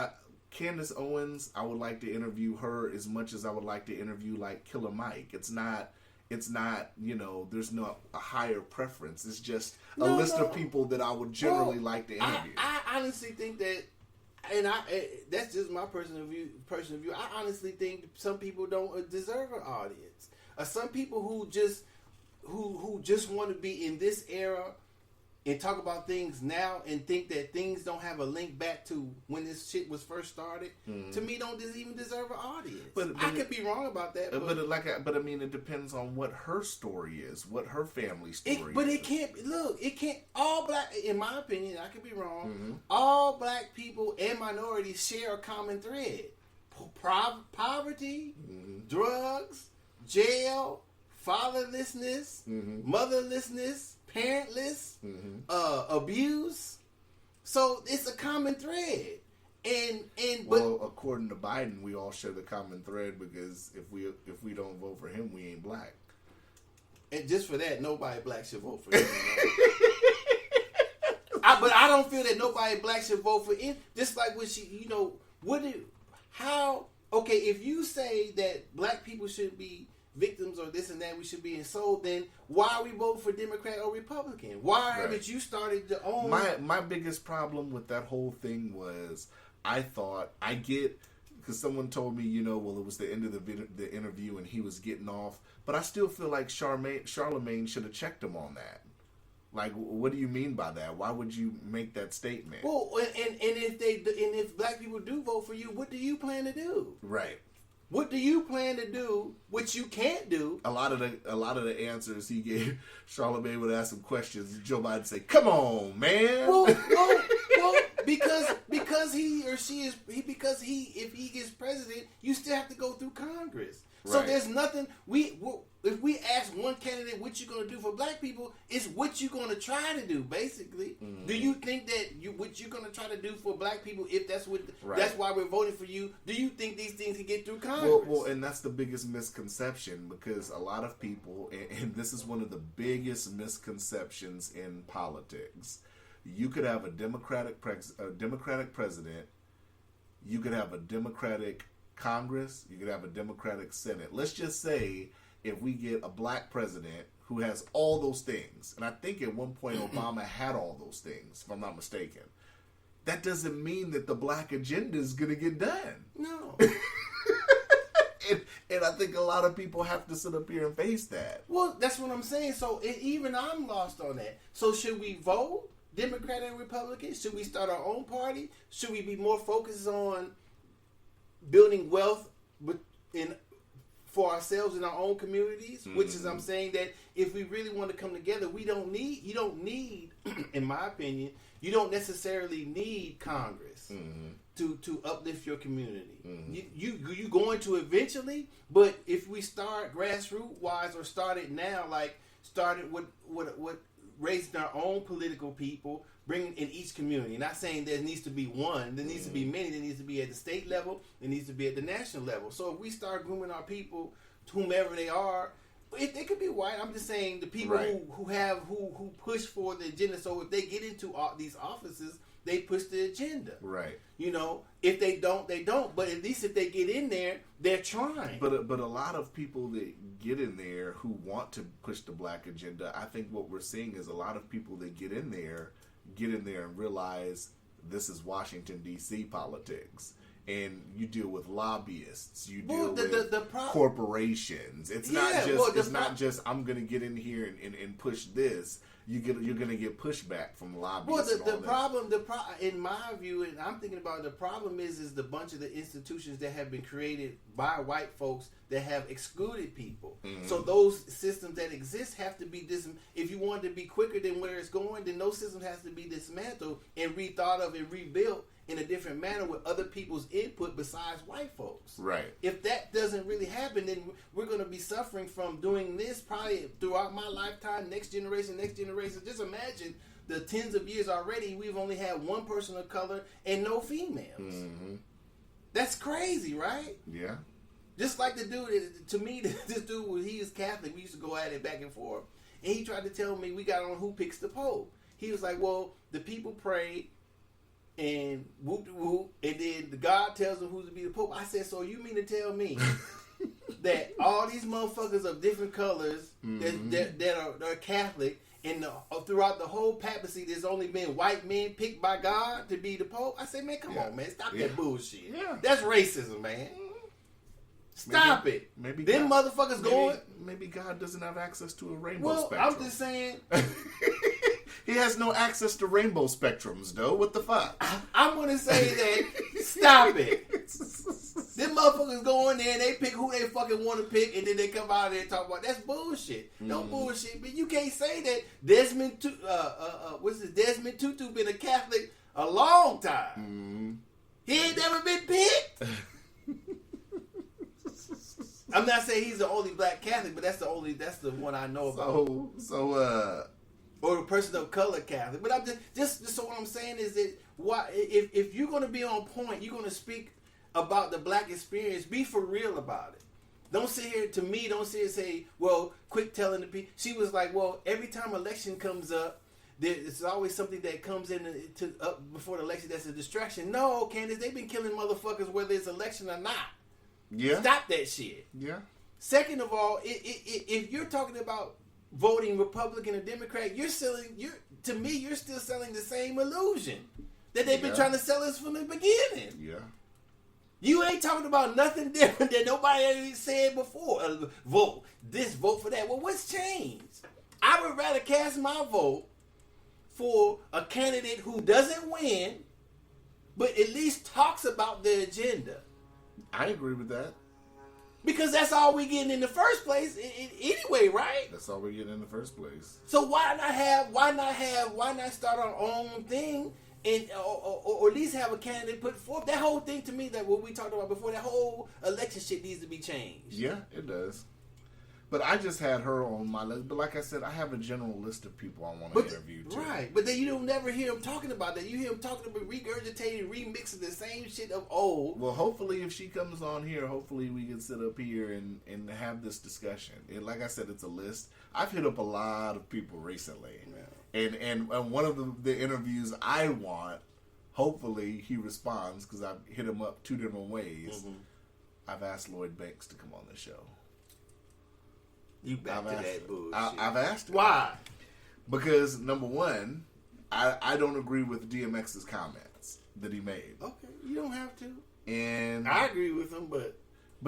Candace Owens. I would like to interview her as much as I would like to interview like Killer Mike. It's not. There's no a higher preference. It's just a list of people that I would generally like to interview. I honestly think that, and that's just my personal view. I honestly think some people don't deserve an audience. Or some people who just who just want to be in this era and talk about things now and think that things don't have a link back to when this shit was first started, to me, don't even deserve an audience. But I could be wrong about that. But I mean, it depends on what her story is, what her family story is. But it can't, all black, in my opinion, I could be wrong, all black people and minorities share a common thread. Poverty, drugs, jail, fatherlessness, motherlessness, parentless, abuse. So it's a common thread. But according to Biden, we all share the common thread because if we don't vote for him, we ain't black. And just for that, nobody black should vote for him. But I don't feel that nobody black should vote for him. Just like when she, if you say that black people should be victims or this and that, we should be ensouled, then why are we voting for Democrat or Republican? Why haven't you started to own... My biggest problem with that whole thing was, because someone told me, it was the end of the interview and he was getting off, but I still feel like Charlamagne should have checked him on that. Like, what do you mean by that? Why would you make that statement? Well, and if black people do vote for you, what do you plan to do? Right. What do you plan to do, which you can't do? A lot of the answers he gave, Charlamagne would ask him questions. Joe Biden would say, "Come on, man." Well, because he or she is if he gets president, you still have to go through Congress. So there's nothing if we ask one candidate what you're going to do for black people, it's what you're going to try to do, basically. Do you think that what you're going to try to do for black people, if that's that's why we're voting for you, do you think these things can get through Congress? Well, and that's the biggest misconception, because a lot of people, and this is one of the biggest misconceptions in politics, you could have a Democratic president, you could have a Democratic Congress, you could have a Democratic Senate. Let's just say if we get a black president who has all those things, and I think at one point Obama had all those things, if I'm not mistaken, that doesn't mean that the black agenda is going to get done. No. and I think a lot of people have to sit up here and face that. Well, that's what I'm saying. So even I'm lost on that. So should we vote Democrat and Republican? Should we start our own party? Should we be more focused on building wealth for ourselves in our own communities? Which is, I'm saying that if we really want to come together, you don't need, in my opinion, you don't necessarily need Congress to uplift your community. You going to eventually, but if we start grassroots wise, or start it now, like started with raising our own political people, bringing in each community. Not saying there needs to be one. There needs to be many. There needs to be at the state level. There needs to be at the national level. So if we start grooming our people, whomever they are, if they could be white, I'm just saying the people who push for the agenda. So if they get into these offices, they push the agenda. Right. If they don't, they don't. But at least if they get in there, they're trying. But a lot of people that get in there who want to push the black agenda, I think what we're seeing is a lot of people that get in there and realize this is Washington, D.C. politics. And you deal with lobbyists. You deal with corporations. It's not just I'm going to get in here and push this. You're going to get pushback from lobbyists. Well, in my view, and I'm thinking about it, the problem is the bunch of the institutions that have been created by white folks that have excluded people. So those systems that exist have to be if you want to be quicker than where it's going, then those systems has to be dismantled and rethought of and rebuilt in a different manner with other people's input besides white folks. Right. If that doesn't really happen, then we're going to be suffering from doing this probably throughout my lifetime, next generation. Just imagine the tens of years already, we've only had one person of color and no females. That's crazy, right? Yeah. Just like the dude, to me, this dude, he is Catholic. We used to go at it back and forth. And he tried to tell me, we got on who picks the Pope. He was like, well, the people prayed, and whoop de whoop, and then the God tells them who's to be the Pope. I said, so you mean to tell me that all these motherfuckers of different colors that are Catholic, and throughout the whole papacy, there's only been white men picked by God to be the Pope? I said, man, come on, man, stop that bullshit. Yeah. That's racism, man. Stop it. Maybe them motherfuckers going. Maybe God doesn't have access to a rainbow spectrum. I'm just saying. He has no access to rainbow spectrums, though. What the fuck? I'm gonna say that. Stop it. Them motherfuckers go in there and they pick who they fucking want to pick, and then they come out there and talk about that's bullshit. No bullshit, but you can't say that Desmond Tutu been a Catholic a long time. He ain't never been picked. I'm not saying he's the only black Catholic, but that's the one I know about. Or the person of color Catholic. But I'm just so what I'm saying is that why if you're gonna be on point, you're gonna speak about the black experience, be for real about it. Don't sit here don't sit here and say, well, quit telling the people. She was like, well, every time election comes up, there's always something that comes in up before the election that's a distraction. No, Candace, they've been killing motherfuckers whether it's election or not. Yeah. Stop that shit. Yeah. Second of all, if you're talking about voting Republican or Democrat, you're still selling the same illusion that they've been trying to sell us from the beginning. Yeah. You ain't talking about nothing different than nobody ever said before. Vote this, vote for that. Well, what's changed? I would rather cast my vote for a candidate who doesn't win, but at least talks about the agenda. I agree with that. Because that's all we getting in the first place anyway, right? That's all we're getting in the first place. So why not start our own thing and or at least have a candidate put forth? That whole thing to me, that what we talked about before, that whole election shit needs to be changed. Yeah, it does. But I just had her on my list. But like I said, I have a general list of people I want to interview too. Right, but then you don't never hear him talking about that. You hear him talking about regurgitating, remixing the same shit of old. Well, hopefully if she comes on here, hopefully we can sit up here and have this discussion. And like I said, it's a list. I've hit up a lot of people recently. Yeah. And one of the interviews I want, hopefully he responds, because I've hit him up 2 different ways. I've asked Lloyd Banks to come on the show. You back to that bullshit. I've asked him. Why? Because, number one, I don't agree with DMX's comments that he made. Okay, you don't have to. And I agree with him, but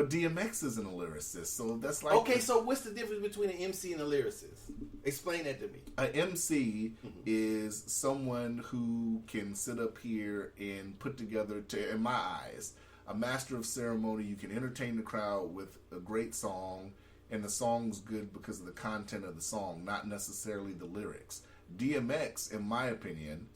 DMX isn't a lyricist, so that's like... Okay, so what's the difference between an MC and a lyricist? Explain that to me. An MC is someone who can sit up here and put together, in my eyes, a master of ceremony. You can entertain the crowd with a great song, and the song's good because of the content of the song, not necessarily the lyrics. DMX, in my opinion,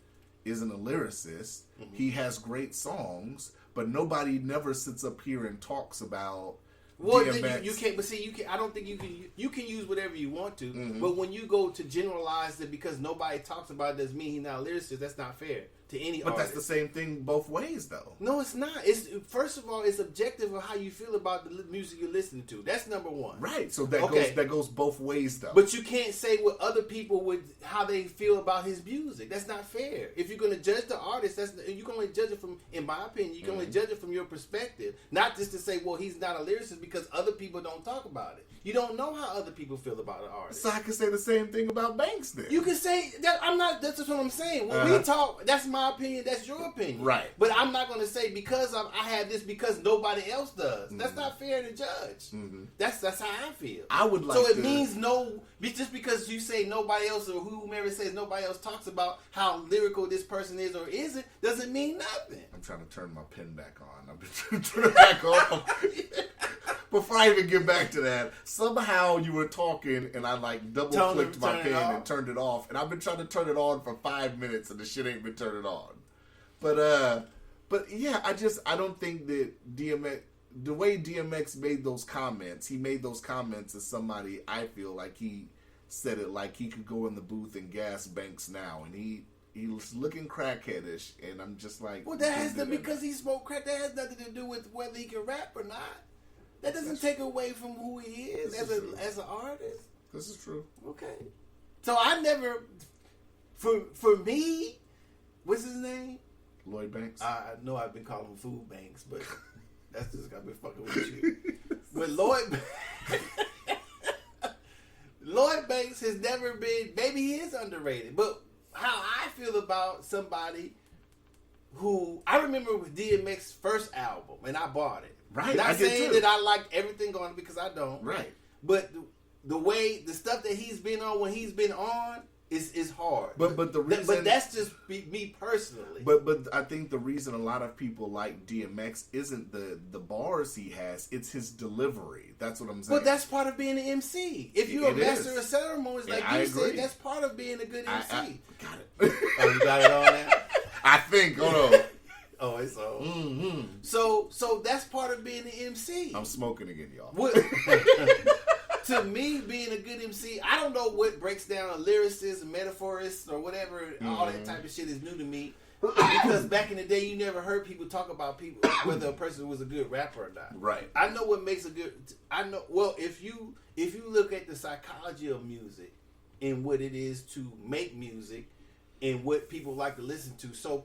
isn't a lyricist. He has great songs, but nobody never sits up here and talks about DMX. You can't. But see, you can. I don't think you can. You can use whatever you want to. But when you go to generalize it because nobody talks about it doesn't mean he's not a lyricist. That's not fair to any But artist. that's the same thing both ways, though. No, it's not. It's first of all, it's objective of how you feel about the music you're listening to. That's number one. Right. So that goes both ways, though. But you can't say what other people how they feel about his music. That's not fair. If you're going to judge the artist, you can only judge it from, in my opinion, you can only judge it from your perspective. Not just to say, well, he's not a lyricist because other people don't talk about it. You don't know how other people feel about an artist. So I can say the same thing about Banks then. You can say that. That's just what I'm saying. When we talk, that's my opinion. That's your opinion. Right. But I'm not going to say because I have this because nobody else does. That's not fair to judge. That's how I feel. I would like. So it means just because you say nobody else or whomever says nobody else talks about how lyrical this person is or isn't doesn't mean nothing. I'm trying to turn my pen back on. I've been trying to turn it back on. Before I even get back to that, somehow you were talking and I like double clicked my pen and turned it off. And I've been trying to turn it on for 5 minutes and the shit ain't been turned on. But yeah, I don't think that DMX, the way DMX made those comments, he made those comments as somebody, I feel like he said it like he could go in the booth and gas Banks now. And he was looking crackheadish. And I'm just like, well, that has to, because he smoked crack, that has nothing to do with whether he can rap or not. That doesn't take away from who he is as an artist. This is true. Okay. So I never, for me, what's his name? Lloyd Banks. I know I've been calling him Food Banks, but that's just got me fucking with you. But Lloyd Banks has never been, maybe he is underrated, but how I feel about somebody who, I remember with DMX's first album, and I bought it. Right. Not I did saying too. that I like everything on it because I don't. Right. But the stuff that he's been on when he's been on is hard. But the reason, but that's just me personally. But I think the reason a lot of people like DMX isn't the bars he has; it's his delivery. That's what I'm saying. But that's part of being an MC. If you're a master of ceremonies, like you said, that's part of being a good MC. I got it. Oh, you got it on now? I think. Hold on. Oh, it's on. Mm-hmm. So that's part of being an MC. I'm smoking again, y'all. What, to me, being a good MC, I don't know what breaks down a lyricist, a metaphorist, or whatever. All that type of shit is new to me. Because back in the day, you never heard people talk about people whether a person was a good rapper or not. Right. I know what makes a good. I know. Well, if you look at the psychology of music and what it is to make music and what people like to listen to, so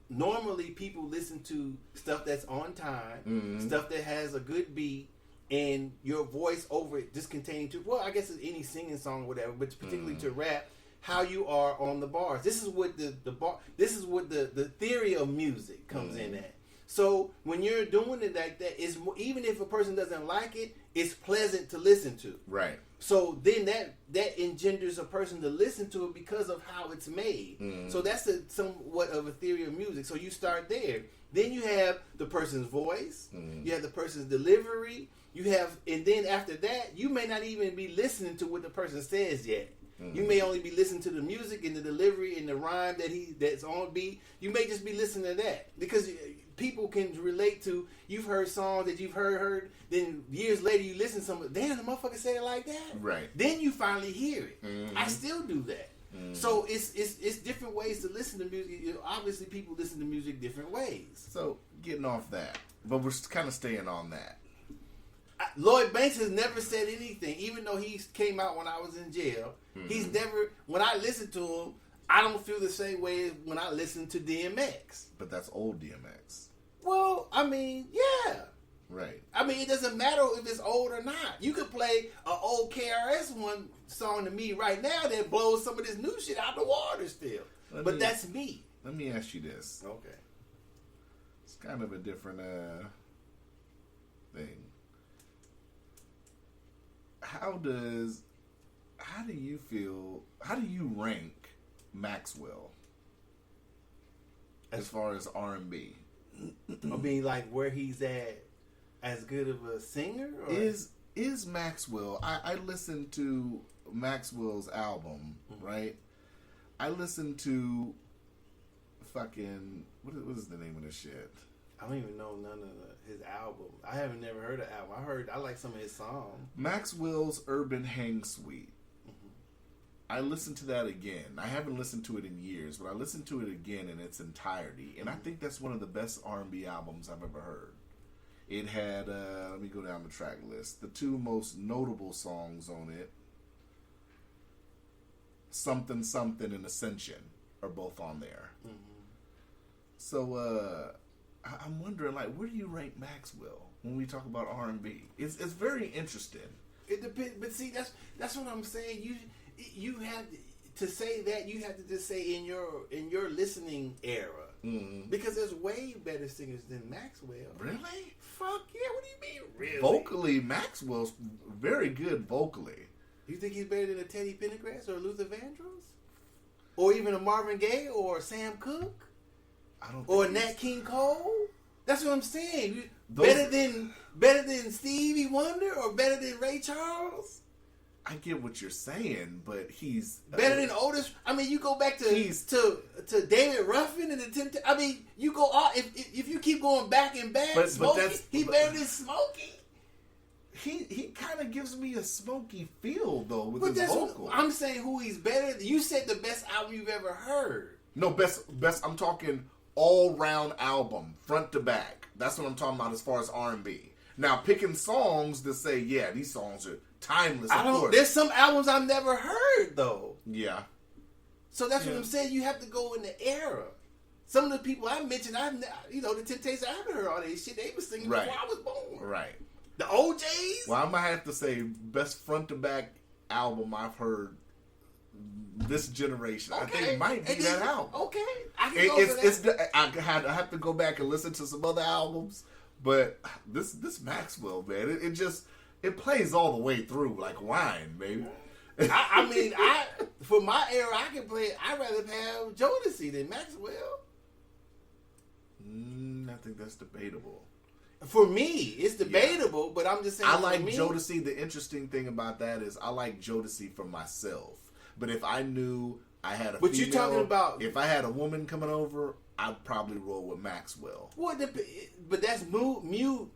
normally people listen to stuff that's on time, stuff that has a good beat, and your voice over it just containing to. Well, I guess it's any singing song or whatever, but particularly to rap. How you are on the bars. This is what the theory of music comes in at. So when you're doing it like that, even if a person doesn't like it, it's pleasant to listen to. Right. So then that engenders a person to listen to it because of how it's made. So that's somewhat of a theory of music. So you start there. Then you have the person's voice. You have the person's delivery. And then after that, you may not even be listening to what the person says yet. You may only be listening to the music and the delivery and the rhyme that's on beat. You may just be listening to that because people can relate to. You've heard songs that you've heard. Then years later, you listen to something. Damn, the motherfucker said it like that. Right. Then you finally hear it. I still do that. So it's different ways to listen to music. Obviously, people listen to music different ways. So getting off that, but we're kind of staying on that. Lloyd Banks has never said anything, even though he came out when I was in jail. He's never. When I listen to him, I don't feel the same way as when I listen to DMX. But that's old DMX. Well, I mean, yeah. Right. I mean, it doesn't matter if it's old or not. You could play an old KRS-One song to me right now that blows some of this new shit out the water still. But that's me. Let me ask you this. Okay. It's kind of a different thing. How do you rank Maxwell as far as R&B? I mean, like where he's at as good of a singer? Or? Is Maxwell, I listened to Maxwell's album, right? I listened to fucking, what is the name of this shit? I don't even know none of his album. I haven't never heard the album. I like some of his songs. Maxwell's Urban Hang Suite. I listened to that again. I haven't listened to it in years, but I listened to it again in its entirety, and I think that's one of the best R&B albums I've ever heard. It had, let me go down the track list. The two most notable songs on it, Something Something and Ascension, are both on there. So, I'm wondering, like, where do you rank Maxwell when we talk about R&B? It's very interesting. It depends, but see, that's what I'm saying. You have to say that. You have to just say in your listening era, because there's way better singers than Maxwell. Really? Fuck yeah! What do you mean, really? Vocally, Maxwell's very good vocally. You think he's better than a Teddy Pendergrass or Luther Vandross, or even a Marvin Gaye or Sam Cooke? I don't. Or Nat King Cole? That's what I'm saying. Better than Stevie Wonder or better than Ray Charles? I get what you're saying, but he's better than Otis. I mean, you go back to David Ruffin and the Temptations. I mean, you go all if you keep going back and back. Smokey, he better than Smokey. He kind of gives me a Smokey feel though with his vocal. I'm saying who he's better than. You said the best album you've ever heard. No, best. I'm talking all round album, front to back. That's what I'm talking about as far as R&B. Now, picking songs to say, yeah, these songs are timeless. There's some albums I've never heard though. Yeah. So that's what I'm saying. You have to go in the era. Some of the people I mentioned, the Temptations, I haven't heard all that shit. They were singing before I was born. Right. The OJs. Well, I'm gonna have to say best front to back album I've heard this generation. Okay. I think it might be that album. Okay, I can go for that. I have to go back and listen to some other albums, But this Maxwell, man, it plays all the way through like wine, baby. I mean, for my era, I can play. I'd rather have Jodeci than Maxwell. I think that's debatable. For me, it's debatable, but I'm just saying. I like Jodeci. The interesting thing about that is I like Jodeci for myself. But if I knew I had a female, you talking about if I had a woman coming over, I'd probably roll with Maxwell. Well, but that's mood music.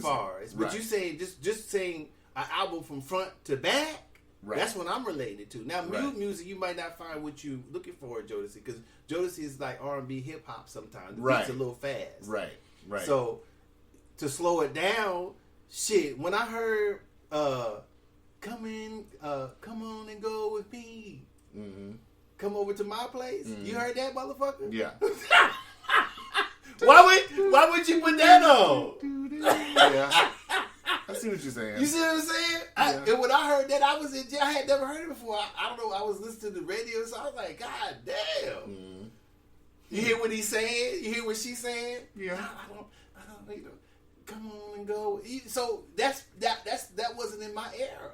far. But right. You say just saying an album from front to back. Right. That's what I'm related to. Now, right. music, you might not find what you looking for in Jodeci, because Jodeci is like R&B hip hop sometimes. The right. beat's a little fast. Right. Right. So to slow it down, shit. When I heard come on and go with me. Mm-hmm. Come over to my place. Mm-hmm. You heard that, motherfucker? Yeah. Why would you put that on? Yeah. I see what you're saying. You see what I'm saying? Yeah. And when I heard that, I was in jail. I had never heard it before. I don't know. I was listening to the radio, so I was like, God damn. Mm-hmm. You hear what he's saying? You hear what she's saying? Yeah. I don't, you know, come on and go. So that wasn't in my era.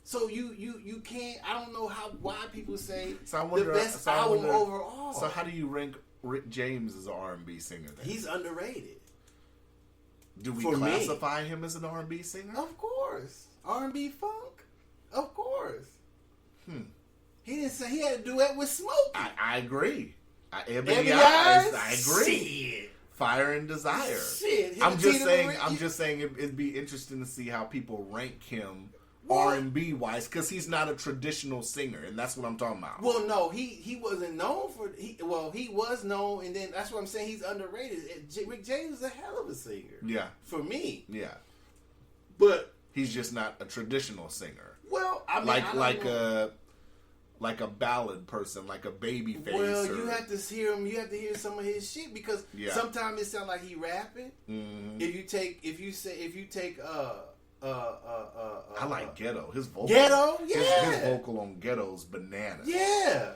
So you can't. I don't know why people say the best album overall. So how do you rank Rick James as an R&B singer? Then He's underrated. Do we For classify him as an R&B singer? Of course, R&B funk. Of course. He didn't say he had a duet with Smokey. I agree. Ebony Ebony Eyes. Eyes? I agree. Shit. Fire and Desire. Shit. I'm just saying it'd be interesting to see how people rank him R&B wise, because he's not a traditional singer, and that's what I'm talking about. Well, no, he wasn't known for. He was known, and then that's what I'm saying. He's underrated. Rick James is a hell of a singer. Yeah, for me. Yeah, but he's just not a traditional singer. Well, I mean, like a ballad person, like a baby face. Well, you have to hear him. You have to hear some of his shit, because sometimes it sounds like he rapping. Mm-hmm. If you take I like Ghetto. His vocal. Ghetto, yeah. His vocal on Ghetto's bananas. Yeah.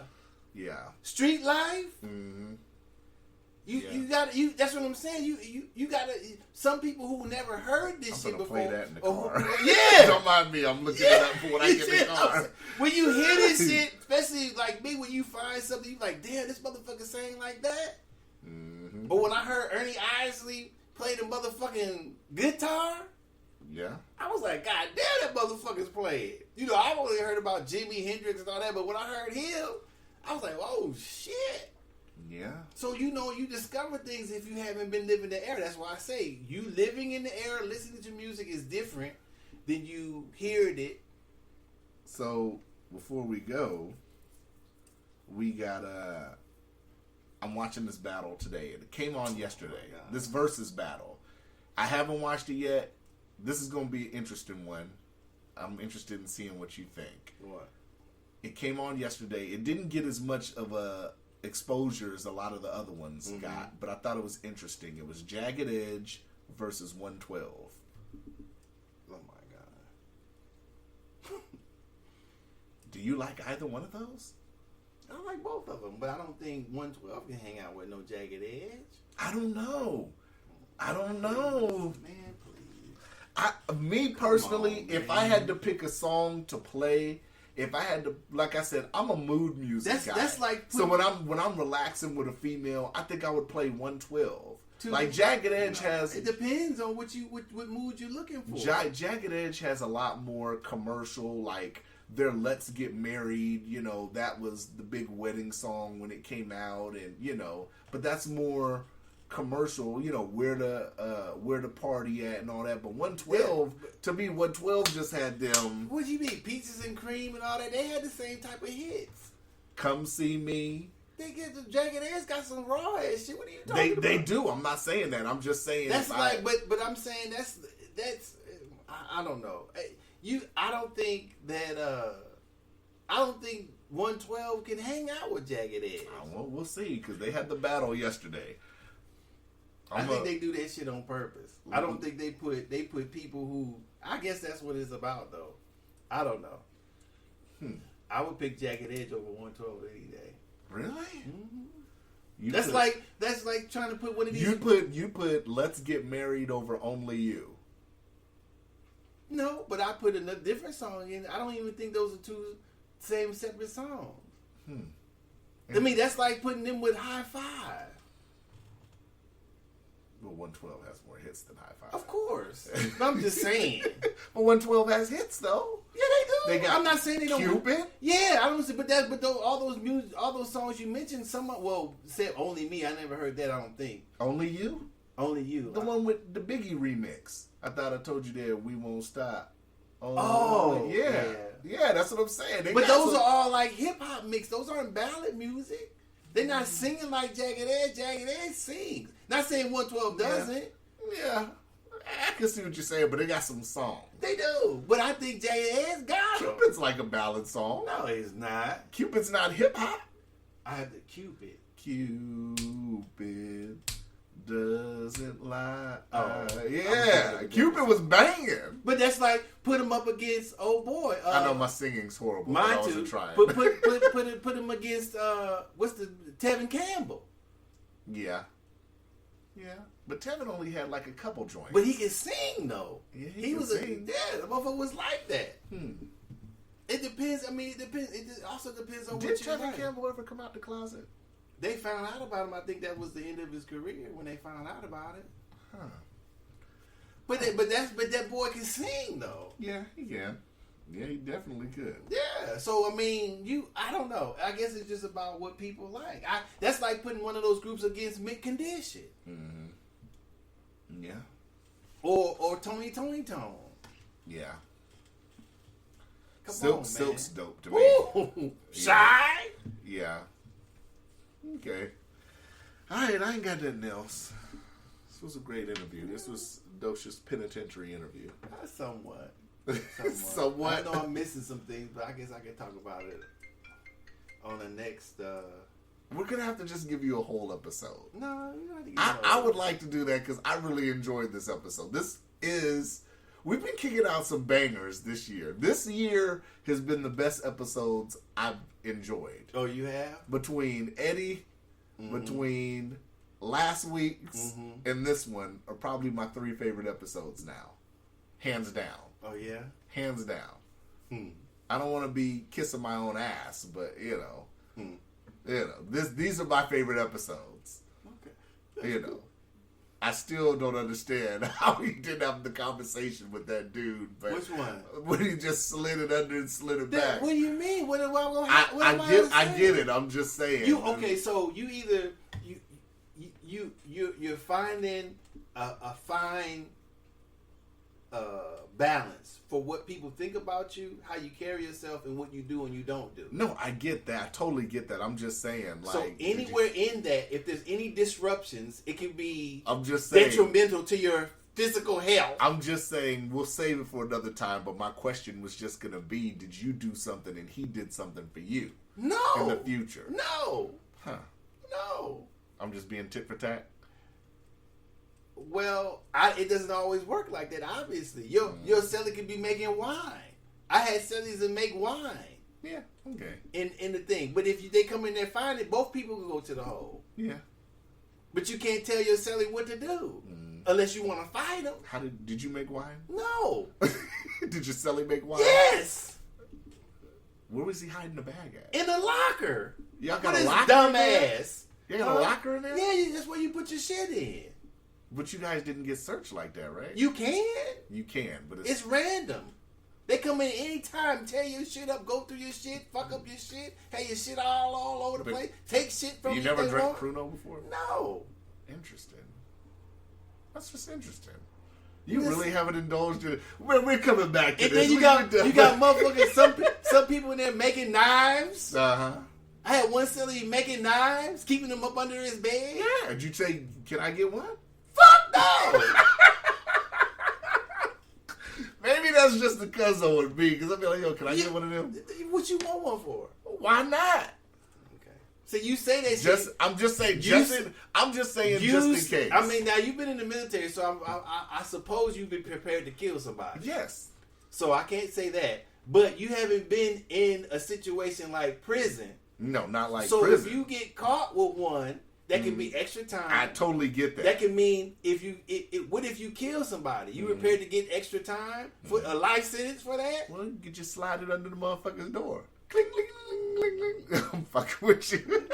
Yeah. Street Life. Mm-hmm. You got that's what I'm saying. You got to. Some people who never heard this shit before. Play that in the car. Yeah. Don't mind me. I'm looking it up for when I get in the car. When you hear this shit, especially like me, when you find something, you like, damn, this motherfucker sang like that. Mm-hmm. But when I heard Ernie Isley play the motherfucking guitar. Yeah. I was like, God damn, that motherfucker's playing. You know, I've only heard about Jimi Hendrix and all that, but when I heard him, I was like, oh, shit. Yeah. So, you discover things if you haven't been living the era. That's why I say, you living in the era, listening to music is different than you hearing it. So, before we go, we got, I'm watching this battle today. It came on yesterday. This versus battle. I haven't watched it yet. This is going to be an interesting one. I'm interested in seeing what you think. What? It came on yesterday. It didn't get as much of a exposure as a lot of the other ones got, but I thought it was interesting. It was Jagged Edge versus 112. Oh my God. Do you like either one of those? I like both of them, but I don't think 112 can hang out with no Jagged Edge. I don't know. Man, please. Me personally, if I had to pick a song to play, if I had to, like I said, I'm a mood music guy. That's like so when I'm relaxing with a female, I think I would play 112. Like Jagged Edge has. It depends on what mood you're looking for. Jagged Edge has a lot more commercial, like their "Let's Get Married." You know, that was the big wedding song when it came out, and but that's more commercial, where the party at and all that. But 112, to me, 112 just had them. What do you mean, Peaches and Cream and all that? They had the same type of hits. Come See Me. They get the Jagged Edge got some raw ass shit. What are you talking about? They do. I'm not saying that. I'm just saying that's but I'm saying that's I don't know. I don't think 112 can hang out with Jagged Edge. Well, we'll see, because they had the battle yesterday. I think they do that shit on purpose. I don't think they put people who. I guess that's what it's about, though. I don't know. I would pick Jagged Edge over 112 any day. Really? Mm-hmm. That's like trying to put one of these. You put "Let's Get Married" over "Only You." No, but I put a different song in. I don't even think those are two same separate songs. I mean, that's like putting them with High Five. Well, 112 has more hits than High Five. Of course. I'm just saying. But 112 has hits, though. Yeah, they do. I'm not saying they don't. Cupid? Yeah, I don't see, but all those songs you mentioned, said "Only Me." I never heard that. I don't think. Only You? Only You. The one with the Biggie remix. I thought I told you that we won't stop. Yeah, that's what I'm saying. But those are all like hip hop mix. Those aren't ballad music. They're not singing like Jagged Edge. Jagged Edge sings. Not saying 112 doesn't. Yeah. I can see what you're saying, but they got some songs. They do. But I think Jagged Edge got them. Cupid's like a ballad song. No, it's not. Cupid's not hip hop. I have the Cupid. Cupid doesn't lie. Oh, yeah. Cupid was banging. But that's like put him up against boy. I know my singing's horrible. Mine but I wasn't too. trying. Put him against Tevin Campbell. Yeah. Yeah. But Tevin only had like a couple joints. But he can sing though. Yeah, he was sing. the motherfucker was like that. It depends. I mean, it depends. It also depends on Did what you Tevin like. Campbell ever come out the closet? They found out about him. I think that was the end of his career when they found out about it. Huh. But that boy can sing though. Yeah, he can. Yeah, he definitely could. Yeah. So I mean, I don't know. I guess it's just about what people like. That's like putting one of those groups against Mint Condition. Yeah. Or Tony Tone. Yeah. Come on, man. Silk's dope to me. Ooh, Shy. Yeah. Okay. All right, I ain't got nothing else. This was a great interview. This was Docious Penitentiary interview. Somewhat. Somewhat. I know I'm missing some things, but I guess I can talk about it on the next. We're gonna have to just give you a whole episode. No, you don't have to give I would like to do that because I really enjoyed this episode. We've been kicking out some bangers this year. This year has been the best episodes I've enjoyed. Oh, you have? Between Eddie, between last week's and this one are probably my 3 favorite episodes now. Hands down. Oh, yeah? Hands down. I don't want to be kissing my own ass, but these are my favorite episodes. Okay. I still don't understand how he didn't have the conversation with that dude. But which one? When he just slid it under and slid it back. What do you mean? What am I I get it. I'm just saying. So you either you're finding a fine balance for what people think about you, how you carry yourself, and what you do and you don't do. No, I get that. I totally get that. I'm just saying. Like, so anywhere in that, if there's any disruptions, it can be saying, detrimental to your physical health. I'm just saying we'll save it for another time, but my question was just going to be, did you do something and he did something for you? No. In the future? No. Huh. No. I'm just being tit for tat? Well, it doesn't always work like that, obviously. Your celly could be making wine. I had cellies that make wine. Yeah, okay. In the thing. But if they come in there and find it, both people can go to the hole. Yeah. But you can't tell your celly what to do. Unless you want to fight them. Did you make wine? No. Did your celly make wine? Yes. Where was he hiding the bag at? In the locker. Y'all got a locker? Dumb ass. You got a locker in there? Yeah, that's where you put your shit in. But you guys didn't get searched like that, right? You can. You can, but it's random. They come in anytime, tear your shit up, go through your shit, fuck up your shit, have your shit all over the place, take shit from you. You never drank Pruno before? No. Interesting. That's just interesting. You really haven't indulged in it. We're coming back to and this. And then you got motherfuckers, some people in there making knives. Uh-huh. I had one silly making knives, keeping them up under his bed. Yeah. Did you say, can I get one? Fuck no! Maybe that's just the Cuzzo with me, because I'll be like, yo, can I get one of them? What you want one for? Why not? Okay. So you say that shit. I'm just saying, just in case. I mean, now you've been in the military, so I suppose you've been prepared to kill somebody. Yes. So I can't say that. But you haven't been in a situation like prison. No, not like prison. So if you get caught with one, That can be extra time. I totally get that. That can mean what if you kill somebody? You prepared to get extra time for a life sentence for that? Well, you just slide it under the motherfucker's door. Cling, cling, cling, cling, cling. I'm fucking with you.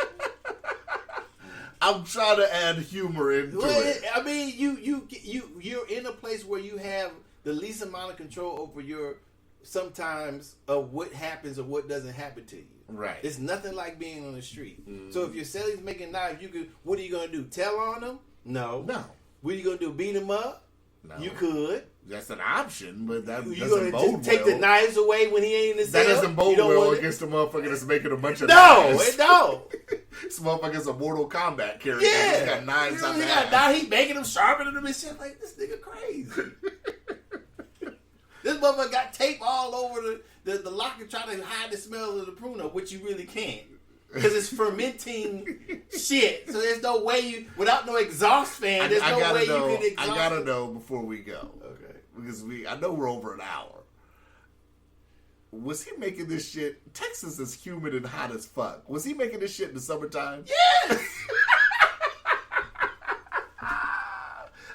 I'm trying to add humor into it. I mean, you're in a place where you have the least amount of control over your sometimes of what happens or what doesn't happen to you. Right. It's nothing like being on the street. So if your celly's making knives, what are you gonna do? Tell on them? No. What are you gonna do? Beat them up? No. You could. That's an option, but that You doesn't gonna bode just take well. the knives away when he ain't in the cell? That doesn't bode well against the motherfucker that's making a bunch of knives. knives. It don't. This motherfucker's a Mortal Kombat character. Yeah. He's got knives on He the got knives. He making them, sharpening them and shit. Like, this nigga crazy. This motherfucker got tape all over the locker trying to hide the smell of the pruno, which you really can't. Because it's fermenting shit. So there's no way without no exhaust fan, there's no way you can exhaust. I gotta know before we go. Okay. Because I know we're over an hour. Was he making this shit? Texas is humid and hot as fuck. Was he making this shit in the summertime? Yes!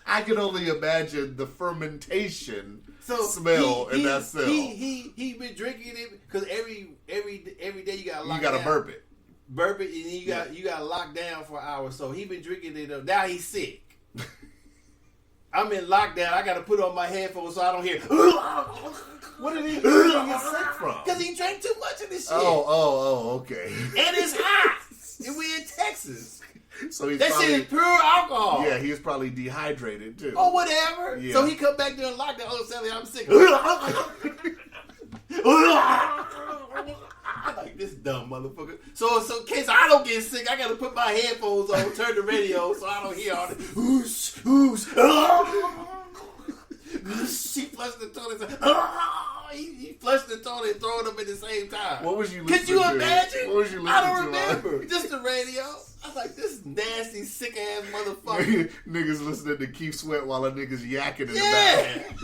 I can only imagine the fermentation smell in that cell. He been drinking it because every day you gotta lock down. You gotta burp it. Burp it, and you got locked down for an hour. So he been drinking it up. Now he's sick. I'm in lockdown. I got to put on my headphones so I don't hear. What did he get sick from? Because he drank too much of this shit. Oh, okay. And it's hot. And we in Texas. So he's that probably, shit is pure alcohol. Yeah, he was probably dehydrated too. Or whatever. Yeah. So he come back during lockdown. Oh, Sally, I'm sick. I'm like, this dumb motherfucker. So in case I don't get sick, I gotta put my headphones on, turn the radio so I don't hear all this. Whoosh, whoosh. She flushed the toilet. He flushed the toilet and throw it up at the same time. What was you listening Could you to? imagine? What was you listening I don't to? remember. Just the radio. I was like, this nasty, sick ass motherfucker. Niggas listening to Keith Sweat while a nigga's yakking in the back.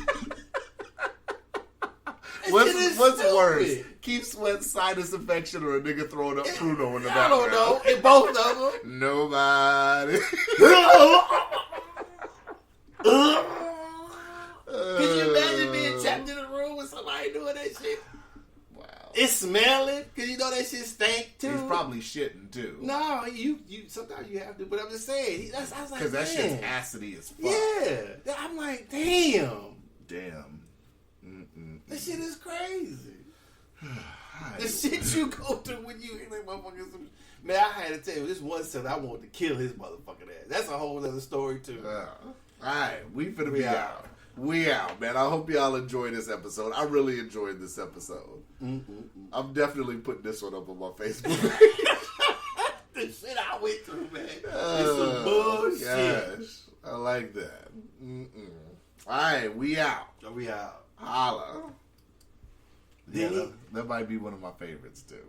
What's worse? Keith Sweat's sinus infection or a nigga throwing up pruno in the background? I don't know. In both of them. Nobody. Can you imagine being trapped in a room with somebody doing that shit? Wow. It's smelling because you know that shit stink too. He's probably shitting too. No, you sometimes you have to, but I'm just saying. I was like, because that shit's acidy as fuck. Yeah, I'm like, damn. That shit is crazy. The shit you go through when you hear that motherfucker. Man, I had to tell you, this one son, I wanted to kill his motherfucking ass. That's a whole other story too. Alright, we finna be out. We out, man. I hope y'all enjoyed this episode. I really enjoyed this episode. I'm definitely putting this one up on my Facebook. The shit I went through, man. It's some bullshit. Gosh, I like that. Alright, we out. We out. Holla. Yeah, that might be one of my favorites too.